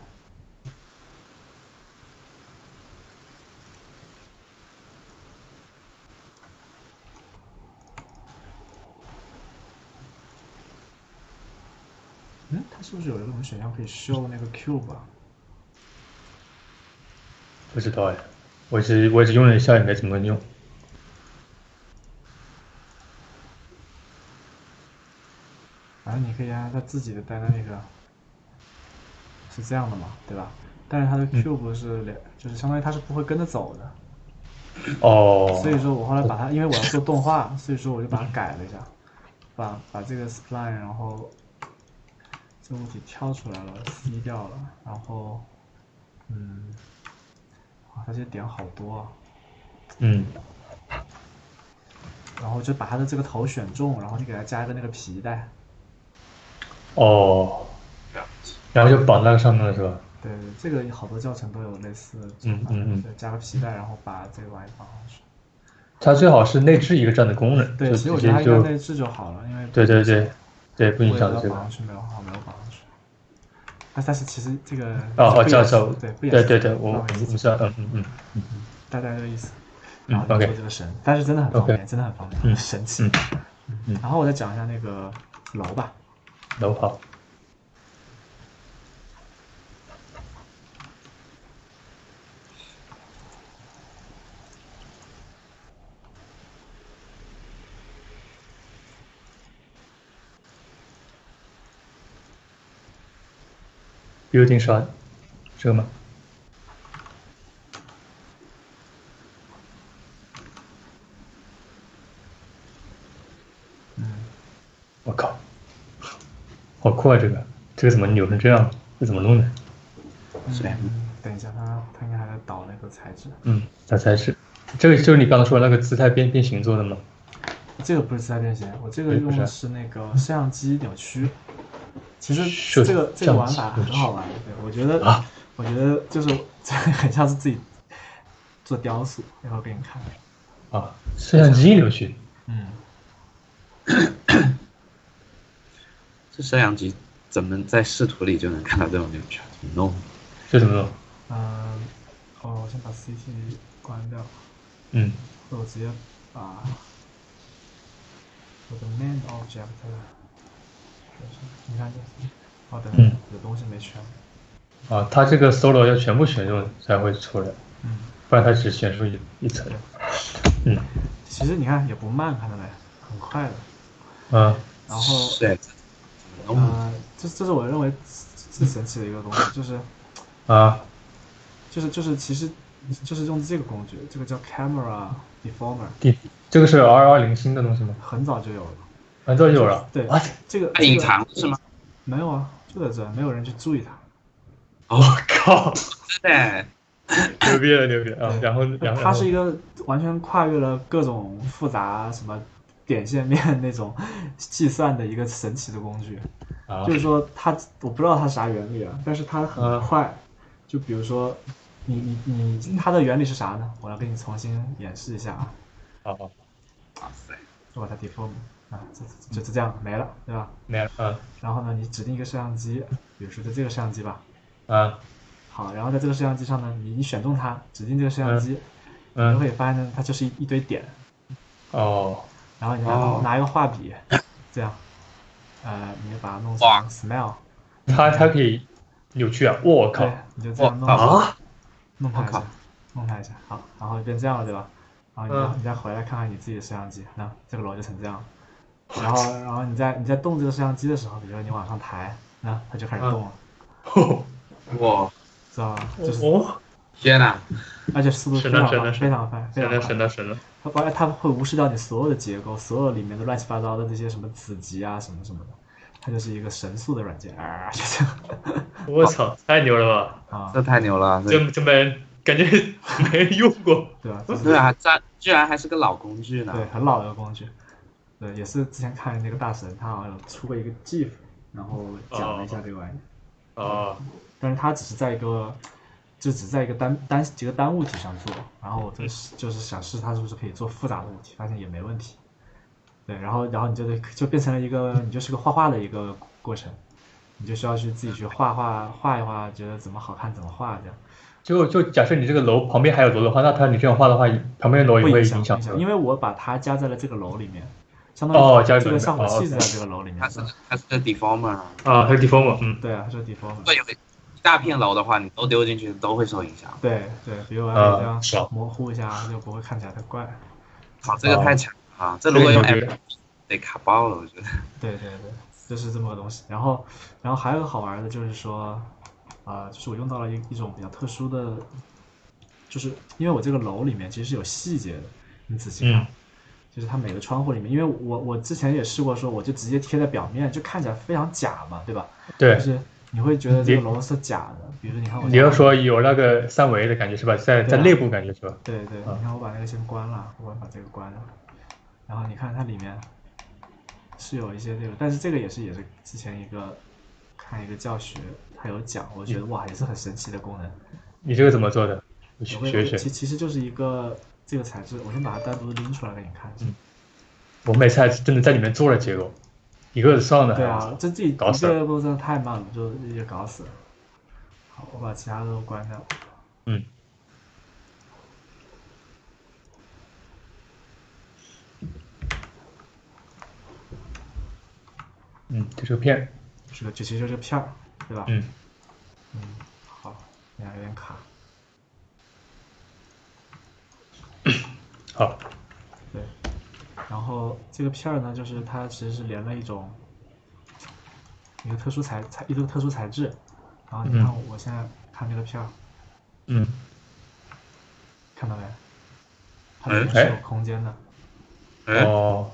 它是不是有一个什么选项可以show那个 cube 啊？不知道哎，我只用了一下，也没怎么用。反正你可以按它自己的Dynamic是这样的嘛，对吧？但是它的 cube 是就是相当于它是不会跟着走的。所以说我后来把它，因为我要做动画，所以说我就把它改了一下，把这个 spline 然后。这物体挑出来了 ，C 掉了，然后，它这些点好多啊。然后就把它的这个头选中，然后你给它加一个那个皮带。然后就绑那个上面了是吧？对，这个好多教程都有类似的。加个皮带，然后把这个玩意绑上去。它最好是内置一个这样的功能。对，其实我觉得它应该内置就好了，因为。对，不影响这个。没有绑上去。但是其实这个知道，对，对，我知道，大概这个意思。然后，OK，做这个神，但是真的很方便，真的很方便，神奇。然后我再讲一下那个楼吧。楼好。building shot， 这个吗？我靠，好酷啊！这个怎么扭成这样？这怎么弄的？等一下，他应该还在导那个材质。导材质。这个就是你刚刚说的那个姿态变形做的吗？这个不是姿态变形，我这个用的是那个摄像机扭曲。其实这个玩法很好玩，对，我觉得就是这很像是自己做雕塑，一会儿给你看。摄像机扭曲。这摄像机怎么在视图里就能看到这种扭曲？怎么弄？这怎么弄？我先把 CT 关掉。或者我直接把我的 main object， 你看这，等，有东西没选。它这个 solo 要全部选中才会出来，不然它只选出一层。其实你看也不慢，看到没？很快的。然后这是我认为最神奇的一个东西，就是其实就是用这个工具，这个叫 camera deformer。这个是 220新的东西吗？很早就有了。很早就有了。对，这个隐藏是吗？没有啊，就在这，没有人去注意它。我靠！对，牛逼了啊！然后它是一个完全跨越了各种复杂什么点线面那种计算的一个神奇的工具。就是说我不知道它啥原理啊，但是它很快。就比如说它的原理是啥呢？我要给你重新演示一下啊。哇塞！我把它 deform 就这样没了，对吧？没了。然后呢，你指定一个摄像机，比如说在这个摄像机吧。好，然后在这个摄像机上呢，你选中它，指定这个摄像机，你就会发现呢，它就是一堆点。然后你拿一个画笔，这样，你就把它弄成 smell。它可以扭曲啊！我靠！你就这样弄它一下，好，然后变这样了，对吧？然后你再回来看看你自己的摄像机，那这个楼就成这样。然后你在动这个摄像机的时候，比如说你往上抬，那它就开始动了。哇，知道吧？就是天哪！而且速度非常快，非常快，神了！它会无视掉你所有的结构，所有里面的乱七八糟的这些什么子集啊什么什么的，它就是一个神速的软件就这样。我操，太牛了吧！这太牛了！这没感觉没人用过，对吧？对啊，居然还是个老工具呢。对，很老的一个工具。对，也是之前看那个大神，他好像有出过一个 GIF， 然后讲了一下这个玩意。但是他只是在一个几个单物体上做，然后就是想试它是不是可以做复杂的物体，发现也没问题。对，然后你就变成了你就是个画画的一个过程，你就需要去自己去画一画，觉得怎么好看怎么画这样。就假设你这个楼旁边还有楼的话，那你这样画的话，旁边的楼也会影响。因为我把它加在了这个楼里面，相当于这个效果器在这个楼里面。它是个 deformer 它是 deformer。对啊，它是 deformer。会有一大片楼的话，你都丢进去都会受影响。对，比如我要这样模糊一下，就不会看起来太怪。好，这个太强了，这如果用 App 得卡爆了，我觉得。对，就是这么个东西。然后还有个好玩的，就是说。就是我用到了一种比较特殊的，就是因为我这个楼里面其实是有细节的，你仔细看，就是它每个窗户里面，因为我之前也试过说，我就直接贴在表面，就看起来非常假嘛，对吧？对，就是你会觉得这个楼是假的，比如说你看我，你要说有那个三维的感觉是吧？在内部感觉是吧？对，你看我把那个先关了，我把这个关了，然后你看它里面是有一些这个，但是这个也是之前看一个教学。还有讲，我觉得哇，也是很神奇的功能。你这个怎么做的？学。其实就是一个这个材质，我先把它单独拎出来给你看。我每次还真的在里面做了结构。一个算的，对啊，这一搞死了个都真的太慢了，就也搞死了。好，我把其他的都关掉。嗯，这是个片，是个，其实就是片儿，对吧？嗯，好，现在有点卡。好，对，然后这个片儿呢，就是它其实是连了一个特殊材质，然后你看我现在看这个片儿，看到没？它里面是有空间的。哦，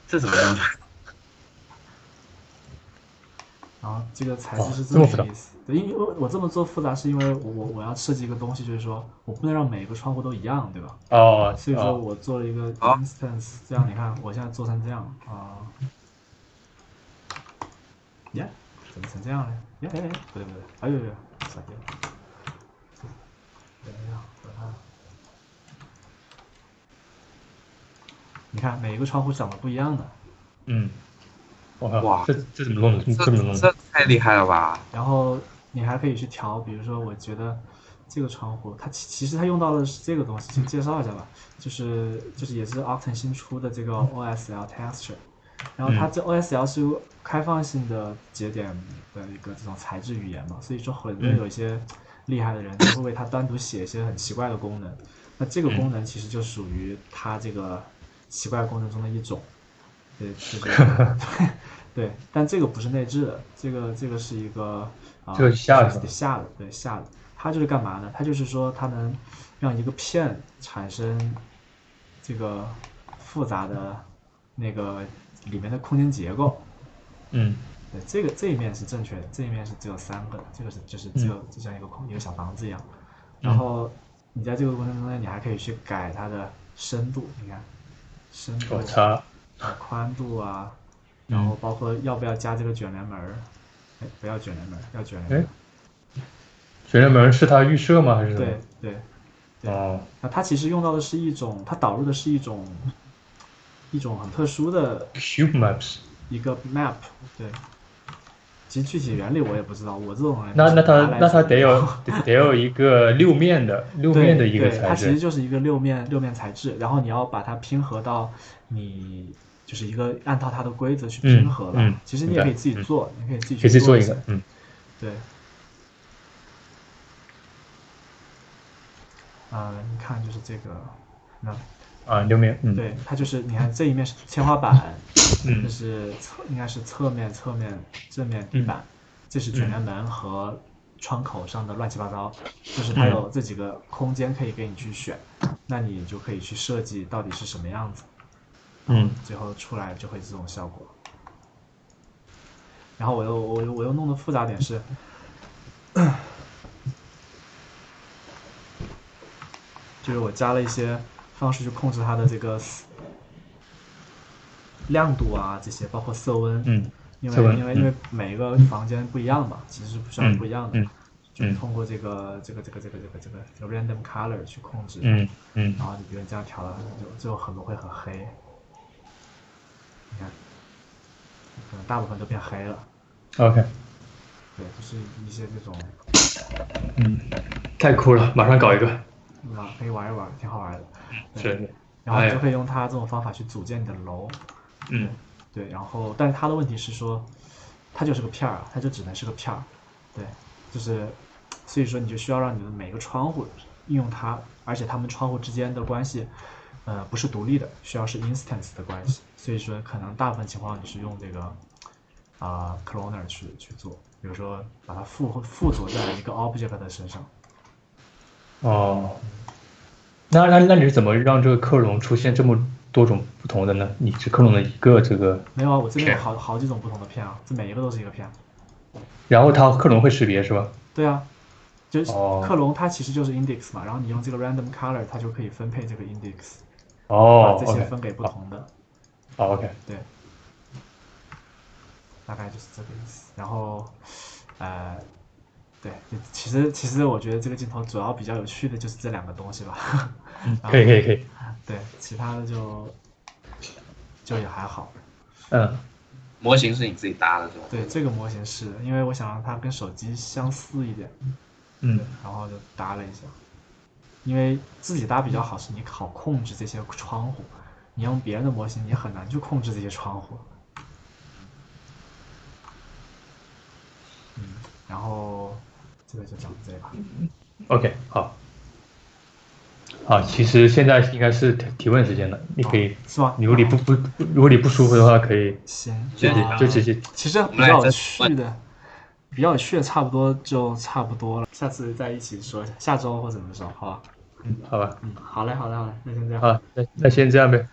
这怎么弄？然后这个材质是这么复杂个意思，对，因为我这么做复杂，是因为我要设计一个东西，就是说我不能让每个窗户都一样，对吧？所以说我做了一个 instance，这样你看我现在做成这样啊，耶，怎么成这样呢？耶，不对，哎呦，傻逼，等一下，我看，你看每一个窗户长得不一样的，哇，这怎么弄的？这太厉害了吧！然后你还可以去调，比如说我觉得这个窗户，它其实它用到的是这个东西，先介绍一下吧，就是也是 Octane 新出的这个 OSL Texture， 然后它这 OSL 是开放性的节点的一个这种材质语言嘛，所以说很多有一些厉害的人就会为它单独写一些很奇怪的功能，那这个功能其实就属于它这个奇怪功能中的一种，对，就是对，但这个不是内置的，这个是一个这个下的，对，下的，它就是干嘛呢？它就是说它能让一个片产生这个复杂的那个里面的空间结构。对，这一面是正确的，这一面是只有3个的，这个是就是只有就像一个小房子一样。然后你在这个过程中呢，你还可以去改它的深度，你看深度、宽度啊。然后包括要不要加这个卷帘门，不要卷帘门，要卷帘门。卷帘门是它预设吗？还是什么？对。哦。那它其实用到的是它导入的是一种很特殊的 Cube Maps 一个 map， 对。其实具体原理我也不知道，我这种人那它得有一个六面的一个材质。它其实就是一个六面材质，然后你要把它拼合到你。就是一个按照它的规则去拼合吧。其实你也可以自己做，你可以自己去做一个。对。你看就是这个，六面。对，它就是你看这一面是天花板，这是应该是侧面、正面地板，这是卷帘门和窗口上的乱七八糟，就是它有这几个空间可以给你去选，那你就可以去设计到底是什么样子。最后出来就会这种效果。然后我又弄的复杂点是，就是我加了一些方式去控制它的这个亮度啊，这些包括色温。因为每一个房间不一样嘛，其实是需要不一样的。就是通过这个 random color 去控制。然后你比如这样调了，最后很多会很黑。你看，可能大部分都变黑了。OK。对，就是一些这种。太酷了，马上搞一个。可以玩一玩，挺好玩的。是。然后你就可以用它这种方法去组建你的楼。对，然后但是它的问题是说，它就是个片儿，它就只能是个片儿。对，就是所以说你就需要让你的每个窗户应用它，而且它们窗户之间的关系。不是独立的，需要是 instance 的关系，所以说可能大部分情况你是用这个cloner 去做，比如说把它附着在一个 object 的身上。那你是怎么让这个克隆出现这么多种不同的呢？你只克隆了一个这个？没有啊，我这边有好几种不同的片啊，这每一个都是一个片。然后它克隆会识别是吧？对啊，就是克隆它其实就是 index 嘛，然后你用这个 random color 它就可以分配这个 index。把这些分给不同的。OK。对，大概就是这个意思。然后，对，其实我觉得这个镜头主要比较有趣的就是这2个东西吧。可以。对，其他的就也还好。模型是你自己搭的是吧？对，这个模型是因为我想让它跟手机相似一点，嗯，然后就搭了一下。因为自己搭比较好，是你好控制这些窗户，你用别人的模型你很难去控制这些窗户。然后这个就讲这吧。OK， 好。好，其实现在应该是提问时间了，你可以，是吗？如果你不舒服的话，可以行，就直接。其实比较有趣的，差不多了。下次再一起说一下，下周或怎么说，好吧？好吧。好嘞，那先这样。好，那先这样呗。